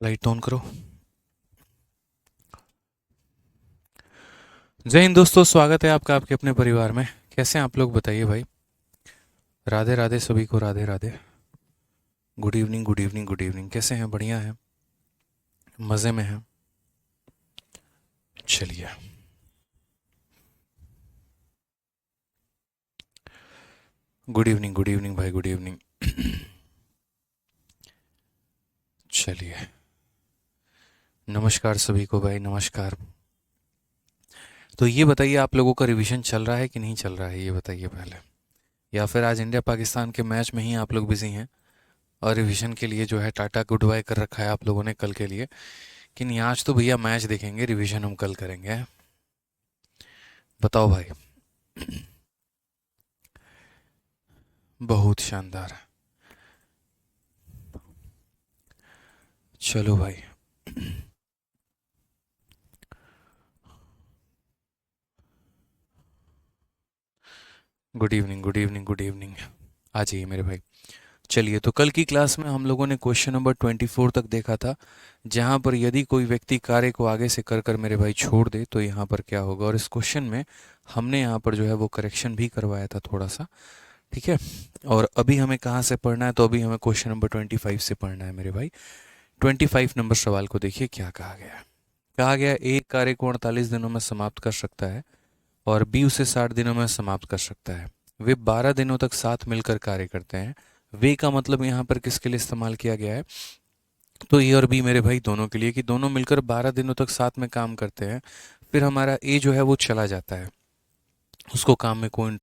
Light on करो। जय हिंद दोस्तों, स्वागत है आपका आपके अपने परिवार में। कैसे हैं आप लोग, बताइए भाई। राधे राधे सभी को, Radhe Radhe. Good evening, good evening, good evening. कैसे हैं? बढ़िया हैं? मज़े में हैं? चलिए। गुड इवनिंग भाई, गुड इवनिंग। चलिए। नमस्कार सभी को भाई, नमस्कार। तो ये बताइए, आप लोगों का रिवीजन चल रहा है कि नहीं चल रहा है, ये बताइए पहले। या फिर आज इंडिया पाकिस्तान के मैच में ही आप लोग बिजी हैं और रिवीजन के लिए जो है टाटा गुड बाय कर रखा है आप लोगों ने कल के लिए, कि नहीं आज तो भैया मैच देखेंगे, रिवीजन हम कल करेंगे। बताओ भाई। बहुत शानदार। चलो भाई। Good evening, good evening, good evening. आ जाइए मेरे भाई। चलिए, तो कल की क्लास में हम लोगों ने क्वेश्चन नंबर 24 तक देखा था, जहाँ पर यदि कोई व्यक्ति कार्य को आगे से कर कर मेरे भाई छोड़ दे तो यहाँ पर क्या होगा। और इस क्वेश्चन में हमने यहाँ पर जो है वो करेक्शन भी करवाया था थोड़ा सा। ठीक है। और अभी हमें कहाँ से पढ़ना है, तो अभी हमें क्वेश्चन नंबर 25 से पढ़ना है मेरे भाई। 25 नंबर सवाल को देखिए क्या कहा गया है। कहा गया, एक कार्य को 48 दिनों में समाप्त कर सकता है और बी उसे 60 दिनों में समाप्त कर सकता है। वे 12 दिनों तक साथ मिलकर कार्य करते हैं। वे का मतलब यहाँ पर किसके लिए इस्तेमाल किया गया है? तो ए और बी मेरे भाई दोनों के लिए, कि दोनों मिलकर 12 दिनों तक साथ में काम करते हैं। फिर हमारा ए जो है वो चला जाता है, उसको काम में कोई।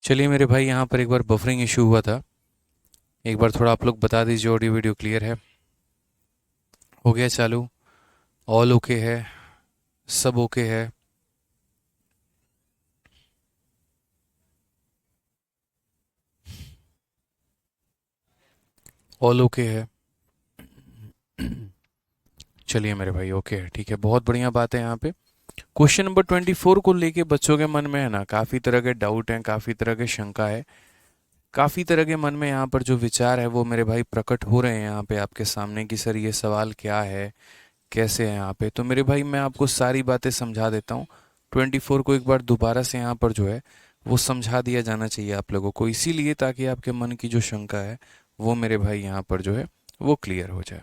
चलिए मेरे भाई, यहाँ पर एक बार बफरिंग इशू हुआ था, एक बार थोड़ा आप लोग बता दीजिए। ऑडियो वीडियो क्लियर है? हो गया चालू? ऑल ओके है? सब ओके है? ऑल ओके है? चलिए मेरे भाई, ओके है, ठीक है, बहुत बढ़िया बात है। यहाँ पे क्वेश्चन नंबर 24 को लेके बच्चों के मन में है ना काफ़ी तरह के डाउट हैं, काफ़ी तरह के शंका है, काफ़ी तरह के मन में यहाँ पर जो विचार है वो मेरे भाई प्रकट हो रहे हैं यहाँ पे आपके सामने, कि सर ये सवाल क्या है, कैसे है यहाँ पे। तो मेरे भाई मैं आपको सारी बातें समझा देता हूँ। 24 को एक बार दोबारा से यहाँ पर जो है वो समझा दिया जाना चाहिए आप लोगों को, इसीलिए ताकि आपके मन की जो शंका है वो मेरे भाई यहाँ पर जो है वो क्लियर हो जाए।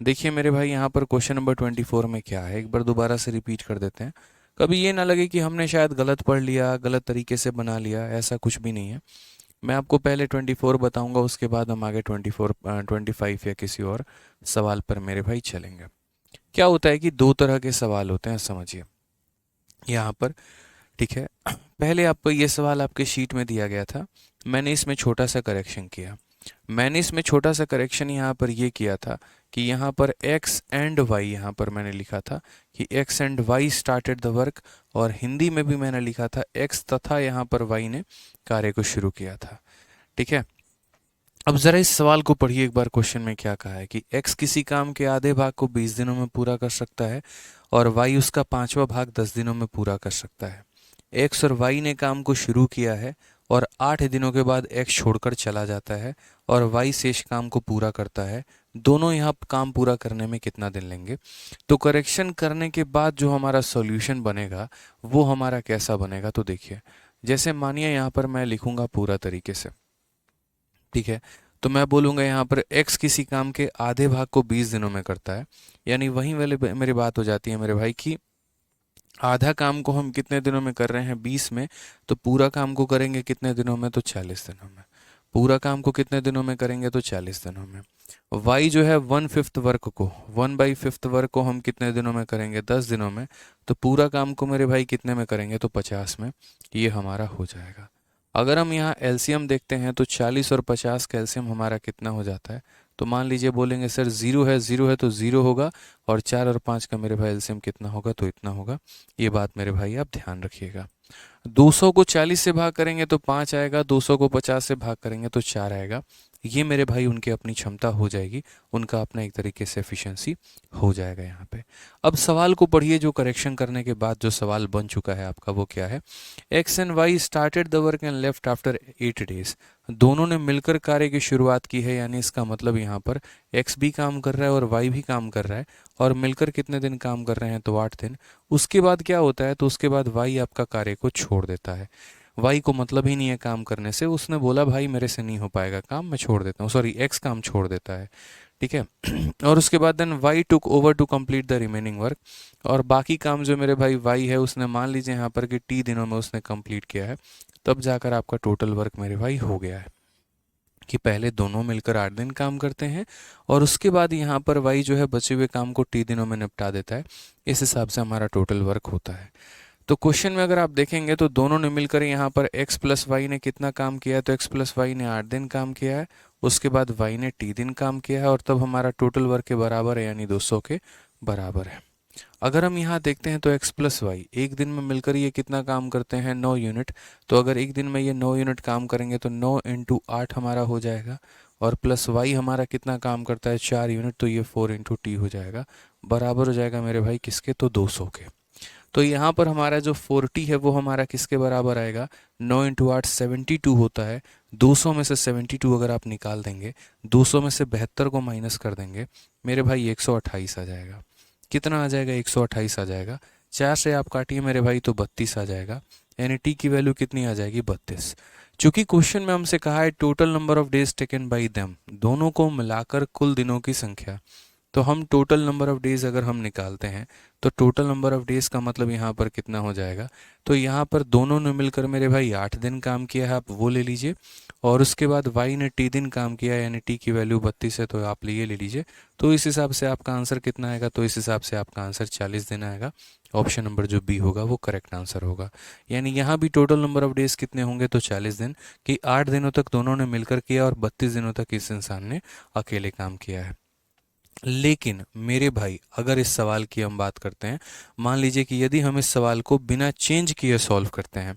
देखिए मेरे भाई, यहाँ पर क्वेश्चन नंबर 24 में क्या है, एक बार दोबारा से रिपीट कर देते हैं। कभी ये ना लगे कि हमने शायद गलत पढ़ लिया, गलत तरीके से बना लिया, ऐसा कुछ भी नहीं है। मैं आपको पहले 24 बताऊंगा, उसके बाद हम आगे 25 या किसी और सवाल पर मेरे भाई चलेंगे। क्या होता है कि दो तरह के सवाल होते हैं, समझिए यहाँ पर। ठीक है। पहले आपको ये सवाल आपके शीट में दिया गया था, मैंने इसमें छोटा सा करेक्शन किया। मैंने इसमें छोटा सा करेक्शन यहाँ पर ये किया था कि यहाँ पर x एंड y, यहाँ पर मैंने लिखा था कि x and y started the work, और हिंदी में भी मैंने लिखा था x तथा यहाँ पर y ने कार्य को शुरू किया था। ठीक है। अब जरा इस सवाल को पढ़िए एक बार। क्वेश्चन में क्या कहा है कि x किसी काम के आधे भाग को 20 दिनों में पूरा कर सकता है और y उसका पांचवा भाग 10 दिनों में पूरा कर सकता है। x और y ने काम को शुरू किया है और 8 दिनों के बाद x छोड़कर चला जाता है और y शेष काम को पूरा करता है। दोनों यहाँ काम पूरा करने में कितना दिन लेंगे? तो करेक्शन करने के बाद जो हमारा सॉल्यूशन बनेगा वो हमारा कैसा बनेगा, तो देखिए। जैसे मानिए यहाँ पर मैं लिखूंगा पूरा तरीके से। ठीक है। तो मैं बोलूँगा यहाँ पर x किसी काम के आधे भाग को 20 दिनों में करता है, यानी वहीं वाले मेरी बात हो जाती है मेरे भाई कि आधा काम को हम कितने दिनों में कर रहे हैं, 20 में। तो पूरा काम को करेंगे कितने दिनों में, तो 40 दिनों में। पूरा काम को कितने दिनों में करेंगे तो 40 दिनों में। y जो है 1/5 वर्क को 1/5 वर्क को हम कितने दिनों में करेंगे 10 दिनों में। तो पूरा काम को मेरे भाई कितने में करेंगे तो 50 में। ये हमारा हो जाएगा। अगर हम यहाँ एलसीएम देखते हैं तो 40 और 50 का एलसीएम हमारा कितना हो जाता है। तो मान लीजिए बोलेंगे सर 0 है तो 0 होगा, और 4 और 5 का मेरे भाई एलसीएम कितना होगा तो इतना होगा। ये बात मेरे भाई आप ध्यान रखिएगा। 200 को 40 से भाग करेंगे तो 5 आएगा, 200 को 50 से भाग करेंगे तो 4 आएगा। ये मेरे भाई उनकी अपनी क्षमता हो जाएगी, उनका अपना एक तरीके से एफिशिएंसी हो जाएगा यहाँ पे। अब सवाल को पढ़िए, जो करेक्शन करने के बाद जो सवाल बन चुका है आपका वो क्या है। X and Y started the work and left after 8 days. दोनों ने मिलकर कार्य की शुरुआत की है, यानी इसका मतलब यहाँ पर एक्स भी काम कर रहा है और वाई भी काम कर रहा है, और मिलकर कितने दिन काम कर रहे हैं तो 8 दिन। उसके बाद क्या होता है तो उसके बाद वाई आपका कार्य को छोड़ देता है। वाई को मतलब ही नहीं है काम करने से, उसने बोला भाई मेरे से नहीं हो पाएगा काम, मैं छोड़ देता हूँ, सॉरी एक्स काम छोड़ देता है, ठीक है। और उसके बाद then Y took over to complete the remaining work, और बाकी काम जो मेरे भाई वाई है उसने मान लीजिए यहाँ पर कि टी दिनों में उसने कंप्लीट किया है, तब जाकर आपका टोटल वर्क मेरे भाई हो गया है। कि पहले दोनों मिलकर 8 दिन काम करते हैं, और उसके बाद यहाँ पर वाई जो है बचे हुए काम को टी दिनों में निपटा देता है। इस हिसाब से हमारा टोटल वर्क होता है। तो क्वेश्चन में अगर आप देखेंगे तो दोनों ने मिलकर यहाँ पर x प्लस वाई ने कितना काम किया है तो x प्लस वाई ने 8 दिन काम किया है, उसके बाद y ने t दिन काम किया है, और तब हमारा टोटल वर्क के बराबर है, यानी 200 के बराबर है। अगर हम यहाँ देखते हैं तो x प्लस वाई एक दिन में मिलकर ये कितना काम करते हैं 9 यूनिट। तो अगर एक दिन में ये 9 यूनिट काम करेंगे तो 9 इंटू 8 हमारा हो जाएगा, और प्लस वाई हमारा कितना काम करता है 4 यूनिट, तो ये 4 इंटू टी हो जाएगा, बराबर हो जाएगा मेरे भाई किसके तो 200 के। तो यहाँ पर हमारा जो 40 है वो हमारा किसके बराबर आएगा, 9 इंटू 8 72 होता है। 200 में से 72 अगर आप निकाल देंगे, 200 में से 72 को माइनस कर देंगे, मेरे भाई 128 आ जाएगा। कितना आ जाएगा 128 आ जाएगा। 4 से आप काटिए मेरे भाई तो 32 आ जाएगा, यानी टी की वैल्यू कितनी आ जाएगी 32। चूंकि क्वेश्चन में हमसे कहा है total number of days taken by them, दोनों को मिलाकर कुल दिनों की संख्या, तो हम टोटल नंबर ऑफ डेज अगर हम निकालते हैं तो टोटल नंबर ऑफ डेज का मतलब यहाँ पर कितना हो जाएगा। तो यहाँ पर दोनों ने मिलकर मेरे भाई 8 दिन काम किया है, आप वो ले लीजिए, और उसके बाद वाई ने टी दिन काम किया है, यानी टी की वैल्यू 32 है, तो आप ये ले लीजिए। तो इस हिसाब से आपका आंसर कितना आएगा, तो इस हिसाब से आपका आंसर 40 दिन आएगा। ऑप्शन नंबर जो बी होगा वो करेक्ट आंसर होगा। यानी यहाँ भी टोटल नंबर ऑफ डेज कितने होंगे तो 40 दिन, कि 8 दिनों तक दोनों ने मिलकर किया और 32 दिनों तक इस इंसान ने अकेले काम किया है। लेकिन मेरे भाई अगर इस सवाल की हम बात करते हैं, मान लीजिए कि यदि हम इस सवाल को बिना चेंज किए सॉल्व करते हैं,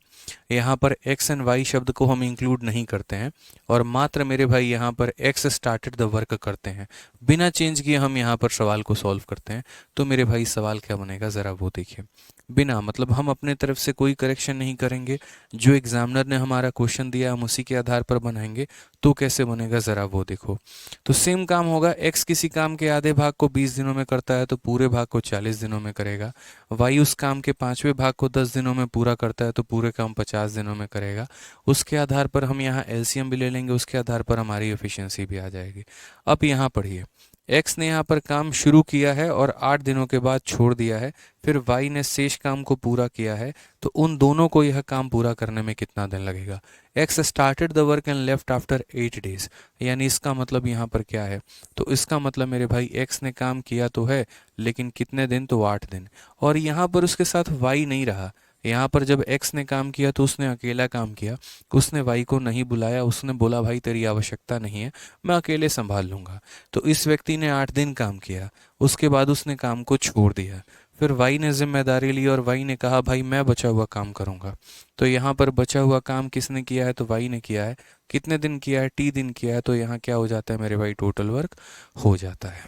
यहाँ पर x एंड y शब्द को हम इंक्लूड नहीं करते हैं, और मात्र मेरे भाई यहाँ पर x स्टार्टेड द वर्क करते हैं, बिना चेंज किए हम यहाँ पर सवाल को सॉल्व करते हैं, तो मेरे भाई सवाल क्या बनेगा ज़रा वो देखिए। बिना मतलब हम अपने तरफ से कोई करेक्शन नहीं करेंगे, जो एग्जामिनर ने हमारा क्वेश्चन दिया हम उसी के आधार पर बनाएंगे, तो कैसे बनेगा ज़रा वो देखो। तो सेम काम होगा, x किसी काम के आधे भाग को 20 दिनों में करता है तो पूरे भाग को 40 दिनों में करेगा। y उस काम के 5वें भाग को 10 दिनों में पूरा करता है तो पूरे काम 50 दिनों में करेगा। उसके आधार पर हम यहाँ एलसीएम भी ले लेंगे, उसके आधार पर हमारी एफिशिएंसी भी आ जाएगी। अब यहाँ पढ़िए, x ने यहाँ पर काम शुरू किया है और 8 दिनों के बाद छोड़ दिया है, फिर y ने शेष काम को पूरा किया है, तो उन दोनों को यह काम पूरा करने में कितना दिन लगेगा। x started the work and left after 8 days, यानी इसका मतलब यहाँ पर क्या है, तो इसका मतलब मेरे भाई x ने काम किया तो है, लेकिन कितने दिन तो 8 दिन, और यहाँ पर उसके साथ y नहीं रहा। यहाँ पर जब x ने काम किया तो उसने अकेला काम किया, उसने y को नहीं बुलाया, उसने बोला भाई तेरी आवश्यकता नहीं है, मैं अकेले संभाल लूँगा। तो इस व्यक्ति ने 8 दिन काम किया, उसके बाद उसने काम को छोड़ दिया, फिर वाई ने जिम्मेदारी ली और वाई ने कहा भाई मैं बचा हुआ काम करूँगा। तो यहाँ पर बचा हुआ काम किसने किया है तो वाई ने किया है। कितने दिन किया है, टी दिन किया है, तो यहाँ क्या हो जाता है मेरे भाई टोटल वर्क हो जाता है।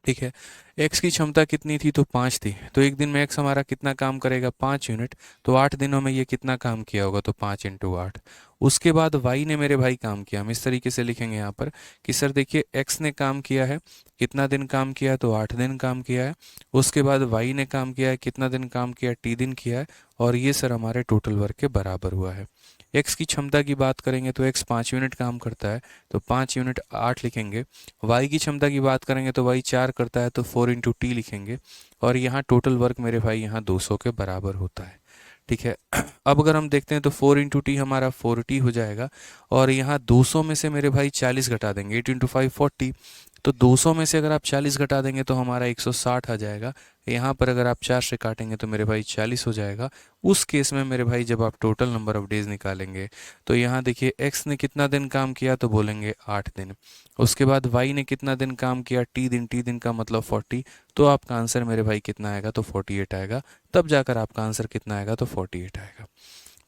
ठीक है, x की क्षमता कितनी थी तो 5 थी, तो एक दिन में x हमारा कितना काम करेगा 5 यूनिट, तो 8 दिनों में ये कितना काम किया होगा तो 5 इंटू 8। उसके बाद y ने मेरे भाई काम किया, हम इस तरीके से लिखेंगे यहाँ पर कि सर देखिए x ने काम किया है, कितना दिन काम किया है तो 8 दिन काम किया है। उसके बाद y ने काम किया है, कितना दिन काम किया, t दिन किया है, और ये सर हमारे टोटल वर्क के बराबर हुआ है। x की क्षमता की बात करेंगे तो x 5 यूनिट काम करता है तो 5 यूनिट 8 लिखेंगे। y की क्षमता की बात करेंगे तो y 4 करता है तो 4 इंटू टी लिखेंगे, और यहाँ टोटल वर्क मेरे भाई यहाँ 200 के बराबर होता है। ठीक है। अब अगर हम देखते हैं तो 4 × t हमारा 4t हो जाएगा, और यहाँ 200 में से मेरे भाई 40 घटा देंगे, 8 × 5 40। तो 200 में से अगर आप 40 घटा देंगे तो हमारा 160 आ जाएगा। यहाँ पर अगर आप 4 से काटेंगे तो मेरे भाई 40 हो जाएगा। उस केस में मेरे भाई जब आप टोटल नंबर ऑफ डेज निकालेंगे तो यहाँ देखिए x ने कितना दिन काम किया तो बोलेंगे 8 दिन। उसके बाद y ने कितना दिन काम किया, t दिन का मतलब 40। तो आपका आंसर मेरे भाई कितना आएगा तो 48 आएगा। तब जाकर आपका आंसर कितना आएगा तो 48 आएगा।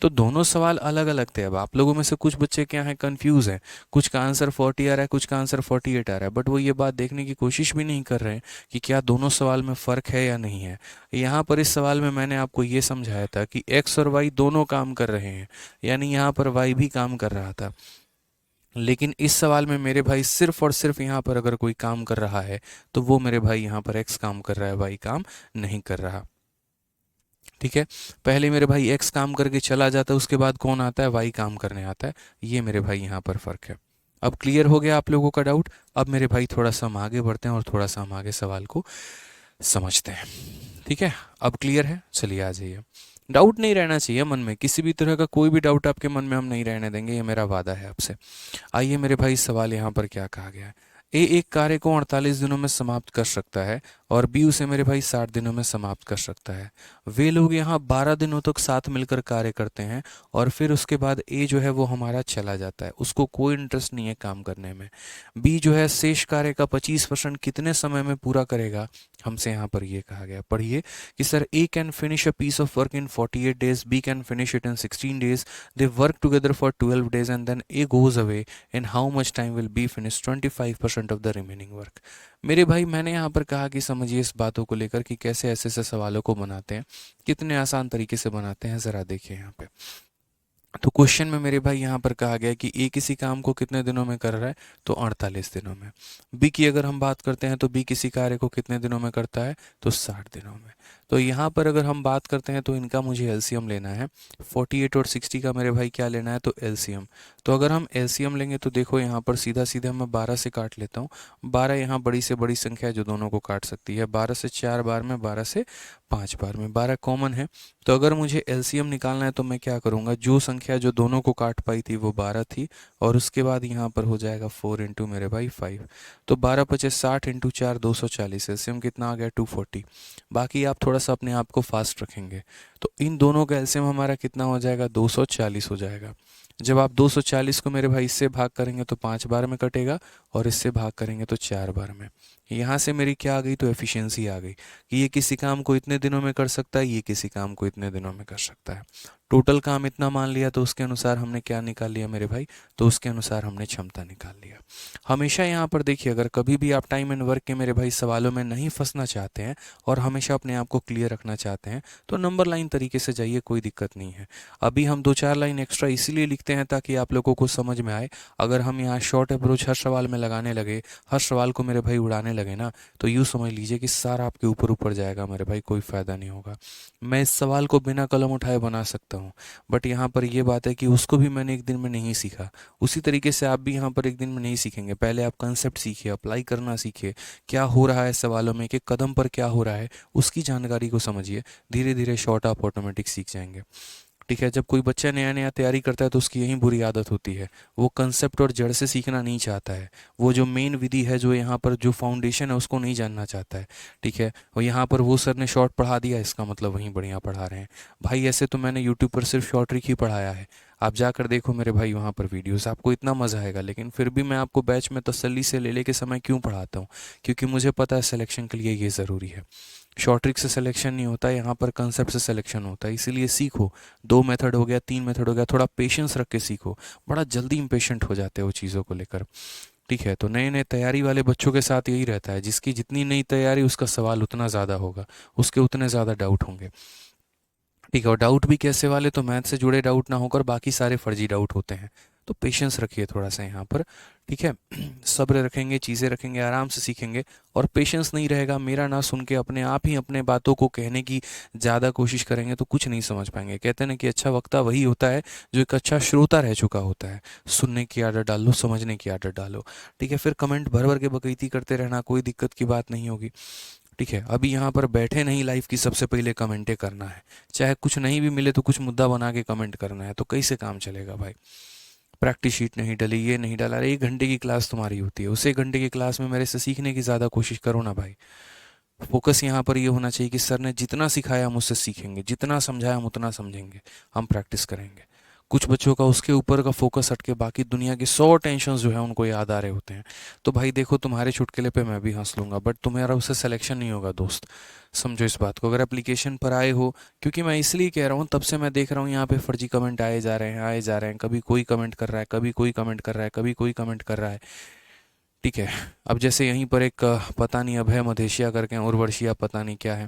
तो दोनों सवाल अलग अलग थे। अब आप लोगों में से कुछ बच्चे क्या हैं, कंफ्यूज हैं, कुछ का आंसर 40 आ रहा है, कुछ का आंसर 48 आ रहा है, बट वो ये बात देखने की कोशिश भी नहीं कर रहे हैं कि क्या दोनों सवाल में फ़र्क है या नहीं है। यहाँ पर इस सवाल में मैंने आपको ये समझाया था कि एक्स और वाई दोनों काम कर रहे हैं, यानी यहाँ पर वाई भी काम कर रहा था। लेकिन इस सवाल में मेरे भाई सिर्फ और सिर्फ यहाँ पर अगर कोई काम कर रहा है तो वो मेरे भाई यहाँ पर एक्स काम कर रहा है, वाई काम नहीं कर रहा। ठीक है, पहले मेरे भाई एक्स काम करके चला जाता है, उसके बाद कौन आता है, वाई काम करने आता है। ये मेरे भाई यहाँ पर फ़र्क है। अब क्लियर हो गया आप लोगों का डाउट। अब मेरे भाई थोड़ा सा हम आगे बढ़ते हैं और थोड़ा सा हम आगे सवाल को समझते हैं। ठीक है, अब क्लियर है, चलिए आ जाइए। डाउट नहीं रहना चाहिए मन में, किसी भी तरह का कोई भी डाउट आपके मन में हम नहीं रहने देंगे, ये मेरा वादा है आपसे। आइए मेरे भाई, सवाल यहाँ पर क्या कहा गया है। ए एक कार्य को 48 दिनों में समाप्त कर सकता है और बी उसे मेरे भाई 60 दिनों में समाप्त कर सकता है। वे लोग यहाँ 12 दिनों तक साथ मिलकर कार्य करते हैं और फिर उसके बाद ए जो है वो हमारा चला जाता है, उसको कोई इंटरेस्ट नहीं है काम करने में। बी जो है शेष कार्य का 25% कितने समय में पूरा करेगा, हमसे यहाँ पर ये कहा गया। पढ़िए कि sir A can finish a piece of work in 48 days, B can finish it in 16 days, they work together for 12 days and then A goes away, in how much time will be finish 25% of the remaining work. मेरे भाई मैंने यहाँ पर कहा कि समझिए इस बातों को लेकर कि कैसे ऐसे ऐसे सवालों को बनाते हैं, कितने आसान तरीके से बनाते हैं, ज़रा देखिए यहाँ पे। तो क्वेश्चन में मेरे भाई यहाँ पर कहा गया कि ए किसी काम को कितने दिनों में कर रहा है तो 48 दिनों में। बी की अगर हम बात करते हैं तो बी किसी कार्य को कितने दिनों में करता है तो 60 दिनों में। तो यहाँ पर अगर हम बात करते हैं तो इनका मुझे एलसीएम लेना है। 48 और 60 का मेरे भाई क्या लेना है तो एलसीएम। तो अगर हम एलसीएम लेंगे तो देखो यहाँ पर सीधा सीधा मैं 12 से काट लेता हूँ। 12 यहाँ बड़ी से बड़ी संख्या है जो दोनों को काट सकती है। 12 से 4 बार में, 12 से 5 बार में, 12 कॉमन है। तो अगर मुझे एलसीएम निकालना है तो मैं क्या करूँगा, जो संख्या जो दोनों को काट पाई थी वो 12 थी, और उसके बाद यहाँ पर हो जाएगा 4 इंटू मेरे भाई 5। तो 12 पचे 60 इंटू 4 240, एलसीएम कितना आ गया 240। बाकी आप थोड़ा सा अपने आप को फास्ट रखेंगे तो इन दोनों का एलसीएम हमारा कितना हो जाएगा 240 हो जाएगा। जब आप 240 को मेरे भाई इससे भाग करेंगे तो 5 बार में कटेगा, और इससे भाग करेंगे तो 4 बार में। यहाँ से मेरी क्या आ गई तो एफिशिएंसी आ गई कि ये किसी काम को इतने दिनों में कर सकता है, ये किसी काम को इतने दिनों में कर सकता है। टोटल काम इतना मान लिया तो उसके अनुसार हमने क्या निकाल लिया मेरे भाई, तो उसके अनुसार हमने क्षमता निकाल लिया। हमेशा यहाँ पर देखिए, अगर कभी भी आप टाइम एंड वर्क के मेरे भाई सवालों में नहीं फंसना चाहते हैं और हमेशा अपने आप को क्लियर रखना चाहते हैं तो नंबर लाइन तरीके से जाइए, कोई दिक्कत नहीं है। अभी हम 2-4 लाइन एक्स्ट्रा इसीलिए लिखते हैं ताकि आप लोगों को समझ में आए। अगर हम यहाँ शॉर्ट अप्रोच हर सवाल में लगाने लगे, हर सवाल को मेरे भाई उड़ाने लगे ना, तो यूँ समझ लीजिए कि सारा आपके ऊपर ऊपर जाएगा मेरे भाई, कोई फ़ायदा नहीं होगा। मैं इस सवाल को बिना कलम उठाए बना सकता हूँ, बट यहाँ पर ये बात है कि उसको भी मैंने एक दिन में नहीं सीखा। उसी तरीके से आप भी यहाँ पर एक दिन में नहीं सीखेंगे। पहले आप कंसेप्ट सीखिए, अप्लाई करना सीखिए, क्या हो रहा है सवालों में, कि कदम पर क्या हो रहा है उसकी जानकारी को समझिए। धीरे धीरे शॉर्ट आप ऑटोमेटिक सीख जाएंगे। ठीक है, जब कोई बच्चा नया नया तैयारी करता है तो उसकी यही बुरी आदत होती है, वो कंसेप्ट और जड़ से सीखना नहीं चाहता है। वो जो मेन विधि है, जो यहाँ पर जो फाउंडेशन है, उसको नहीं जानना चाहता है। ठीक है, और यहाँ पर वो सर ने शॉर्ट पढ़ा दिया, इसका मतलब वहीं बढ़िया पढ़ा रहे हैं। भाई ऐसे तो मैंने यूट्यूब पर सिर्फ शॉर्ट ट्रिक ही पढ़ाया है, आप जाकर देखो मेरे भाई वहाँ पर वीडियोस, आपको इतना मज़ा आएगा। लेकिन फिर भी मैं आपको बैच में तसल्ली से ले लेके समय क्यों पढ़ाता हूँ, क्योंकि मुझे पता है सिलेक्शन के लिए ये ज़रूरी है। शॉर्ट ट्रिक से सिलेक्शन नहीं होता, यहाँ पर कंसेप्ट से सिलेक्शन होता है। इसीलिए सीखो, 2 मेथड हो गया, 3 मेथड हो गया, थोड़ा पेशेंस रख के सीखो। बड़ा जल्दी इम्पेशेंट हो जाते हो चीज़ों को लेकर। ठीक है, तो नए नए तैयारी वाले बच्चों के साथ यही रहता है, जिसकी जितनी नई तैयारी उसका सवाल उतना ज़्यादा होगा, उसके उतने ज़्यादा डाउट होंगे। ठीक है, और डाउट भी कैसे वाले, तो मैथ से जुड़े डाउट ना होकर बाकी सारे फर्जी डाउट होते हैं। तो पेशेंस रखिए थोड़ा सा यहाँ पर। ठीक है, सब्र रखेंगे, चीज़ें रखेंगे, आराम से सीखेंगे। और पेशेंस नहीं रहेगा, मेरा ना सुन के अपने आप ही अपने बातों को कहने की ज़्यादा कोशिश करेंगे तो कुछ नहीं समझ पाएंगे। कहते हैं ना कि अच्छा वक्ता वही होता है जो एक अच्छा श्रोता रह चुका होता है। सुनने की आदत डाल लो, समझने की आदत डालो। ठीक है, फिर कमेंट भर भर के बकैती करते रहना, कोई दिक्कत की बात नहीं होगी। ठीक है, अभी यहाँ पर बैठे नहीं लाइफ की, सबसे पहले कमेंटें करना है। चाहे कुछ नहीं भी मिले तो कुछ मुद्दा बना के कमेंट करना है, तो कैसे काम चलेगा भाई। प्रैक्टिस शीट नहीं डली, ये नहीं डाला, अरे 1 घंटे की क्लास तुम्हारी होती है, उस 1 घंटे की क्लास में मेरे से सीखने की ज़्यादा कोशिश करो ना भाई। फोकस यहाँ पर ये होना चाहिए कि सर ने जितना सिखाया हम उससे सीखेंगे, जितना समझाया हम उतना समझेंगे, हम प्रैक्टिस करेंगे। कुछ बच्चों का उसके ऊपर का फोकस हट के बाकी दुनिया की 100 टेंशन जो है उनको याद आ रहे होते हैं। तो भाई देखो, तुम्हारे चुटकुले पे मैं भी हंस लूंगा, बट तुम्हारा उससे सिलेक्शन नहीं होगा दोस्त। समझो इस बात को, अगर एप्लीकेशन पर आए हो, क्योंकि मैं इसलिए कह रहा हूँ, तब से मैं देख रहा हूँ यहाँ पे फर्जी कमेंट आए जा रहे हैं, आए जा रहे हैं, कभी कोई कमेंट कर रहा है, कभी कोई कमेंट कर रहा है, कभी कोई कमेंट कर रहा है। ठीक है, अब जैसे यहीं पर एक पता नहीं अभय मधेशिया करके हैं, उर्वशिया पता नहीं क्या है,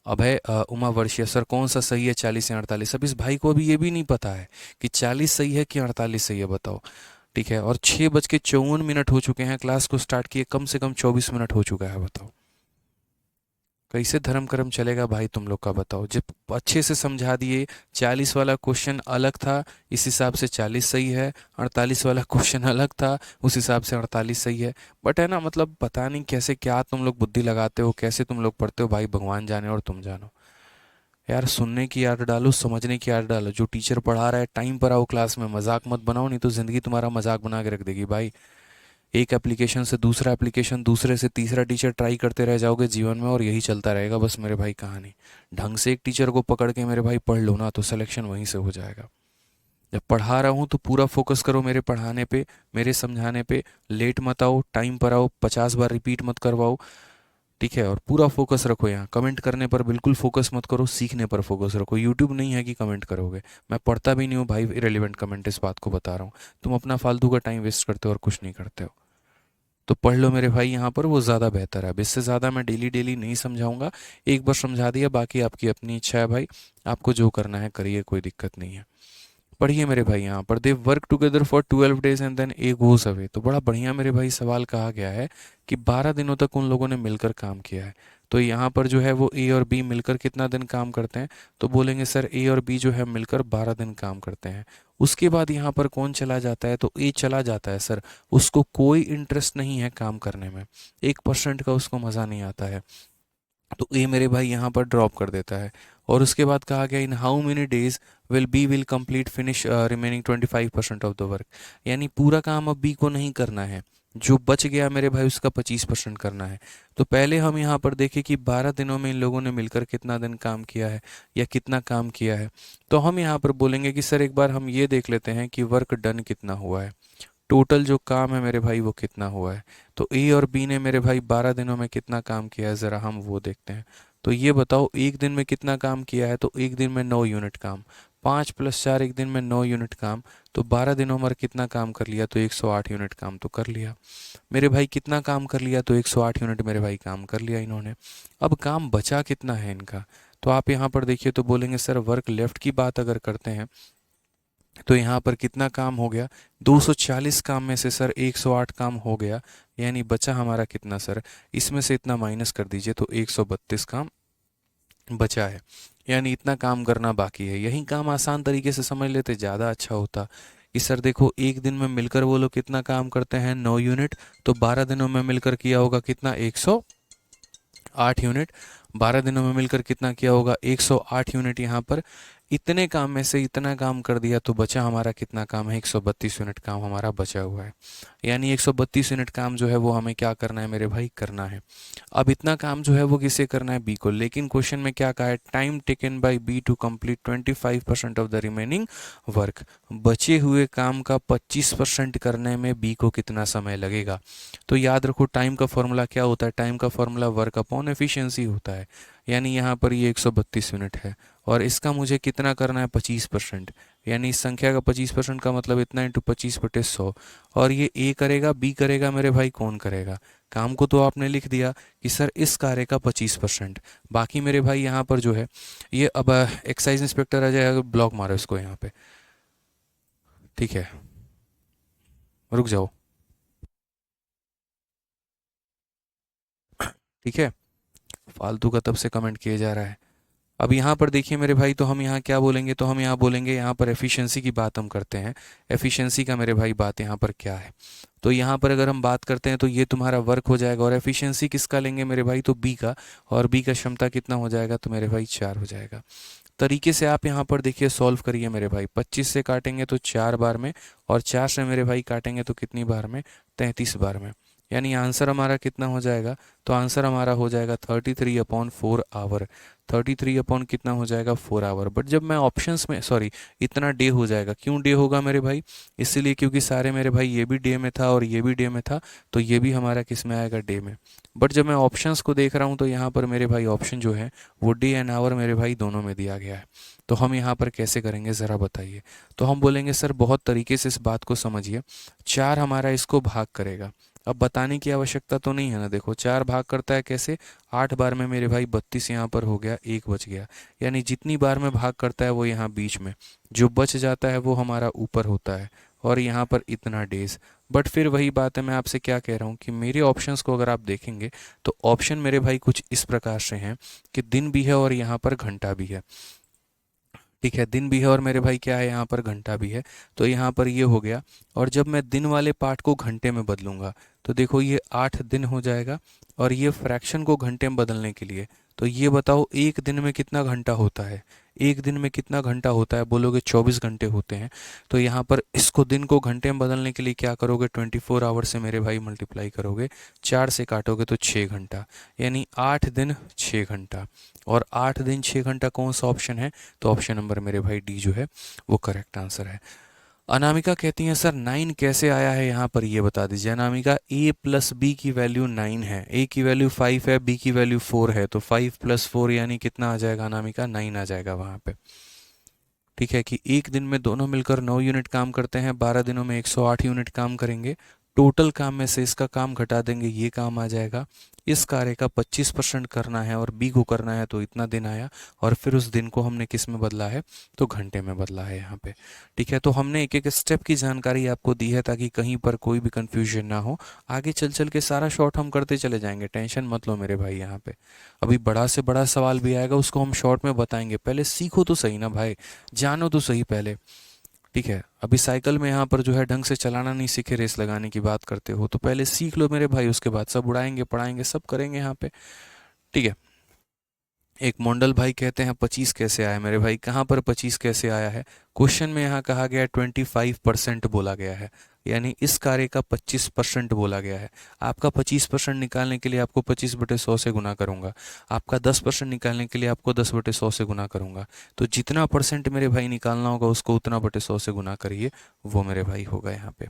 अभय उमा वर्षीय, सर कौन सा सही है 40 या 48। अब इस भाई को अभी ये भी नहीं पता है कि 40 सही है कि 48 सही है, बताओ। ठीक है, और 6:54 हो चुके हैं, क्लास को स्टार्ट किए कम से कम 24 मिनट हो चुका है, बताओ कैसे धर्म कर्म चलेगा भाई तुम लोग का, बताओ। जब अच्छे से समझा दिए, 40 वाला क्वेश्चन अलग था, इस हिसाब से 40 सही है, 48 वाला क्वेश्चन अलग था, उस हिसाब से 48 सही है। बट है ना, मतलब पता नहीं कैसे क्या तुम लोग बुद्धि लगाते हो, कैसे तुम लोग पढ़ते हो भाई, भगवान जाने और तुम जानो। यार सुनने की आदत डालो, समझने की आदत डालो, जो टीचर पढ़ा रहा है टाइम पर आओ क्लास में, मजाक मत बनाओ, नहीं तो ज़िंदगी तुम्हारा मजाक बना के रख देगी भाई। एक एप्लीकेशन से दूसरा एप्लीकेशन, दूसरे से तीसरा टीचर ट्राई करते रह जाओगे जीवन में, और यही चलता रहेगा बस मेरे भाई कहानी। ढंग से एक टीचर को पकड़ के मेरे भाई पढ़ लो ना, तो सिलेक्शन वहीं से हो जाएगा। जब पढ़ा रहा हूँ तो पूरा फोकस करो मेरे पढ़ाने पे, मेरे समझाने पे। लेट मत आओ, टाइम पर आओ, 50 बार रिपीट मत करवाओ। ठीक है, और पूरा फोकस रखो। यहाँ कमेंट करने पर बिल्कुल फोकस मत करो, सीखने पर फोकस रखो। यूट्यूब नहीं है कि कमेंट करोगे। मैं पढ़ता भी नहीं हूँ भाई इरेलीवेंट कमेंट, इस बात को बता रहा हूँ। तुम अपना फालतू का टाइम वेस्ट करते हो और कुछ नहीं करते हो। तो पढ़ लो मेरे भाई यहाँ पर, वो ज़्यादा बेहतर है। अब इससे ज़्यादा मैं डेली डेली नहीं समझाऊंगा, एक बार समझा दिया, बाकी आपकी अपनी इच्छा है भाई। आपको जो करना है करिए, कोई दिक्कत नहीं है। पढ़िए मेरे भाई, यहाँ पर they work together for 12 days and then A goes away. तो बड़ा बढ़िया मेरे भाई सवाल कहा गया है कि 12 दिनों तक उन लोगों ने मिलकर काम किया है। तो यहाँ पर जो है वो ए और बी मिलकर कितना दिन काम करते हैं, तो बोलेंगे सर ए और बी जो है मिलकर 12 दिन काम करते हैं। उसके बाद यहाँ पर कौन चला जाता है, तो ए चला जाता है सर। उसको कोई इंटरेस्ट नहीं है काम करने में, 1% का उसको मज़ा नहीं आता है, तो ए मेरे भाई यहाँ पर ड्रॉप कर देता है। और उसके बाद कहा गया इन how many days will complete finish remaining 25% of the work. यानी पूरा काम अब बी को नहीं करना है, जो बच गया मेरे भाई उसका 25% करना है। तो पहले हम यहाँ पर देखें कि 12 दिनों में इन लोगों ने मिलकर कितना दिन काम किया है, या कितना काम किया है। तो हम यहाँ पर बोलेंगे कि सर एक बार हम ये देख लेते हैं कि वर्क डन कितना हुआ है, टोटल जो काम है मेरे भाई वो कितना हुआ है। तो ए और बी ने मेरे भाई 12 दिनों में कितना काम किया है, ज़रा हम वो देखते हैं। तो ये बताओ, एक दिन में कितना काम किया है, तो एक दिन में 9 यूनिट काम। 5 + 4 एक दिन में 9 यूनिट काम। तो 12 दिनों में कितना काम कर लिया, तो 108 यूनिट काम तो कर लिया मेरे भाई। कितना काम कर लिया, तो 108 यूनिट मेरे भाई काम कर लिया इन्होंने। अब काम बचा कितना है इनका, तो आप यहाँ पर देखिए, तो बोलेंगे सर वर्क लेफ्ट की बात अगर करते हैं, तो यहाँ पर कितना काम हो गया, 240 काम में से सर 108 काम हो गया। यानी बचा हमारा कितना सर, इसमें से इतना माइनस कर दीजिए, तो 132 काम बचा है। यानी इतना काम करना बाकी है। यही काम आसान तरीके से समझ लेते ज़्यादा अच्छा होता कि सर देखो, एक दिन में मिलकर वो लोग कितना काम करते हैं, 9 यूनिट। तो 12 दिनों में मिलकर किया होगा कितना, 108 यूनिट। 12 दिनों में मिलकर कितना किया होगा, 108 यूनिट। यहाँ पर इतने काम में से इतना काम कर दिया, तो बचा हमारा कितना काम है, 132 यूनिट काम हमारा बचा हुआ है। यानी 132 यूनिट काम जो है वो हमें क्या करना है मेरे भाई, करना है। अब इतना काम जो है वो किसे करना है, बी को। लेकिन क्वेश्चन में क्या कहा है, time taken by B to complete 25% of the remaining work. बचे हुए काम का 25% करने में बी को कितना समय लगेगा। तो याद रखो, टाइम का फॉर्मूला क्या होता है, टाइम का फॉर्मूला वर्क अपॉन एफिशिएंसी होता है। यानी यहाँ पर ये 132 यूनिट है, और इसका मुझे कितना करना है, 25%। यानी इस संख्या का 25% का मतलब इतना इंटू 25/100। और ये ए करेगा, बी करेगा मेरे भाई, कौन करेगा। काम को तो आपने लिख दिया कि सर इस कार्य का 25%। बाकी मेरे भाई यहाँ पर जो है ये, अब एक्साइज इंस्पेक्टर आ जाएगा, ब्लॉक मारो इसको यहाँ पे। ठीक है, रुक जाओ। ठीक है, फालतू का तब से कमेंट किए जा रहा है। अब यहाँ पर देखिए मेरे भाई, तो हम यहाँ क्या बोलेंगे, तो हम यहाँ बोलेंगे, यहाँ पर एफिशिएंसी की बात हम करते हैं। एफिशिएंसी का मेरे भाई बात यहाँ पर क्या है, तो यहाँ पर अगर हम बात करते हैं तो ये तुम्हारा वर्क हो जाएगा, और एफिशिएंसी किसका लेंगे मेरे भाई, तो बी का, और बी का क्षमता कितना हो जाएगा, तो मेरे भाई 4 हो जाएगा। तरीके से आप यहाँ पर देखिए सॉल्व करिए मेरे भाई। 25 से काटेंगे तो 4 बार में, और 4 से मेरे भाई काटेंगे तो कितनी बार में, 33 बार में। यानी आंसर हमारा कितना हो जाएगा, तो आंसर हमारा हो जाएगा 33/4 आवर। 33 अपॉन कितना हो जाएगा, 4 आवर। बट जब मैं ऑप्शंस में, सॉरी, इतना डे हो जाएगा। क्यों डे होगा मेरे भाई, इसलिए क्योंकि सारे मेरे भाई ये भी डे में था और ये भी डे में था, तो ये भी हमारा किस में आएगा, डे में। बट जब मैं ऑप्शंस को देख रहा हूँ तो यहाँ पर मेरे भाई ऑप्शन जो है वो डे एंड आवर मेरे भाई दोनों में दिया गया है। तो हम यहाँ पर कैसे करेंगे ज़रा बताइए। तो हम बोलेंगे सर बहुत तरीके से इस बात को समझिए। 4 हमारा इसको भाग करेगा। अब बताने की आवश्यकता तो नहीं है ना, देखो 4 भाग करता है कैसे, 8 बार में मेरे भाई 32 यहाँ पर हो गया, 1 बच गया। यानी जितनी बार में भाग करता है वो यहाँ बीच में, जो बच जाता है वो हमारा ऊपर होता है, और यहाँ पर इतना डेज। बट फिर वही बात है, मैं आपसे क्या कह रहा हूँ कि मेरे ऑप्शंस को अगर आप देखेंगे तो ऑप्शन मेरे भाई कुछ इस प्रकार से हैं कि दिन भी है और यहाँ पर घंटा भी है। ठीक है, दिन भी है और मेरे भाई क्या है, यहाँ पर घंटा भी है। तो यहाँ पर ये हो गया, और जब मैं दिन वाले पार्ट को घंटे में बदलूंगा तो देखो ये 8 दिन हो जाएगा। और ये फ्रैक्शन को घंटे में बदलने के लिए, तो ये बताओ एक दिन में कितना घंटा होता है। एक दिन में कितना घंटा होता है, बोलोगे 24 घंटे होते हैं। तो यहाँ पर इसको दिन को घंटे में बदलने के लिए क्या करोगे, 24 आवर से मेरे भाई मल्टीप्लाई करोगे, 4 से काटोगे तो 6 घंटा। यानी 8 दिन 6 घंटा। और 8 दिन 6 घंटा कौन सा ऑप्शन है, तो ऑप्शन नंबर मेरे भाई डी जो है वो करेक्ट आंसर है। अनामिका कहती हैं सर 9 कैसे आया है यहाँ पर, ये बता दीजिए। अनामिका, ए प्लस बी की वैल्यू 9 है, ए की वैल्यू 5 है, बी की वैल्यू 4 है, तो 5 + 4 यानी कितना आ जाएगा अनामिका, 9 आ जाएगा वहाँ पे। ठीक है, कि एक दिन में दोनों मिलकर 9 यूनिट काम करते हैं, 12 दिनों में 108 यूनिट काम करेंगे। टोटल काम में से इसका काम घटा देंगे, ये काम आ जाएगा। इस कार्य का 25% करना है और बी को करना है, तो इतना दिन आया। और फिर उस दिन को हमने किस में बदला है, तो घंटे में बदला है यहाँ पे। ठीक है, तो हमने एक एक स्टेप की जानकारी आपको दी है ताकि कहीं पर कोई भी कंफ्यूजन ना हो। आगे चल चल के सारा शॉर्ट हम करते चले जाएंगे, टेंशन मत लो मेरे भाई। यहाँ पे अभी बड़ा से बड़ा सवाल भी आएगा, उसको हम शॉर्ट में बताएंगे। पहले सीखो तो सही ना भाई, जानो तो सही पहले। ठीक है, अभी साइकिल में यहाँ पर जो है ढंग से चलाना नहीं सीखे, रेस लगाने की बात करते हो, तो पहले सीख लो मेरे भाई, उसके बाद सब उड़ाएंगे पढ़ाएंगे सब करेंगे यहाँ पे। ठीक है, एक मंडल भाई कहते हैं 25 कैसे आया, मेरे भाई कहाँ पर 25 कैसे आया है। क्वेश्चन में यहाँ कहा गया 25% बोला गया है, यानी इस कार्य का 25% बोला गया है। आपका 25% निकालने के लिए आपको 25/100 से गुना करूंगा, आपका 10% निकालने के लिए आपको 10/100 से गुना करूंगा। तो जितना परसेंट मेरे भाई निकालना होगा उसको उतना बटे 100 से गुना करिए, वो मेरे भाई होगा यहाँ पे।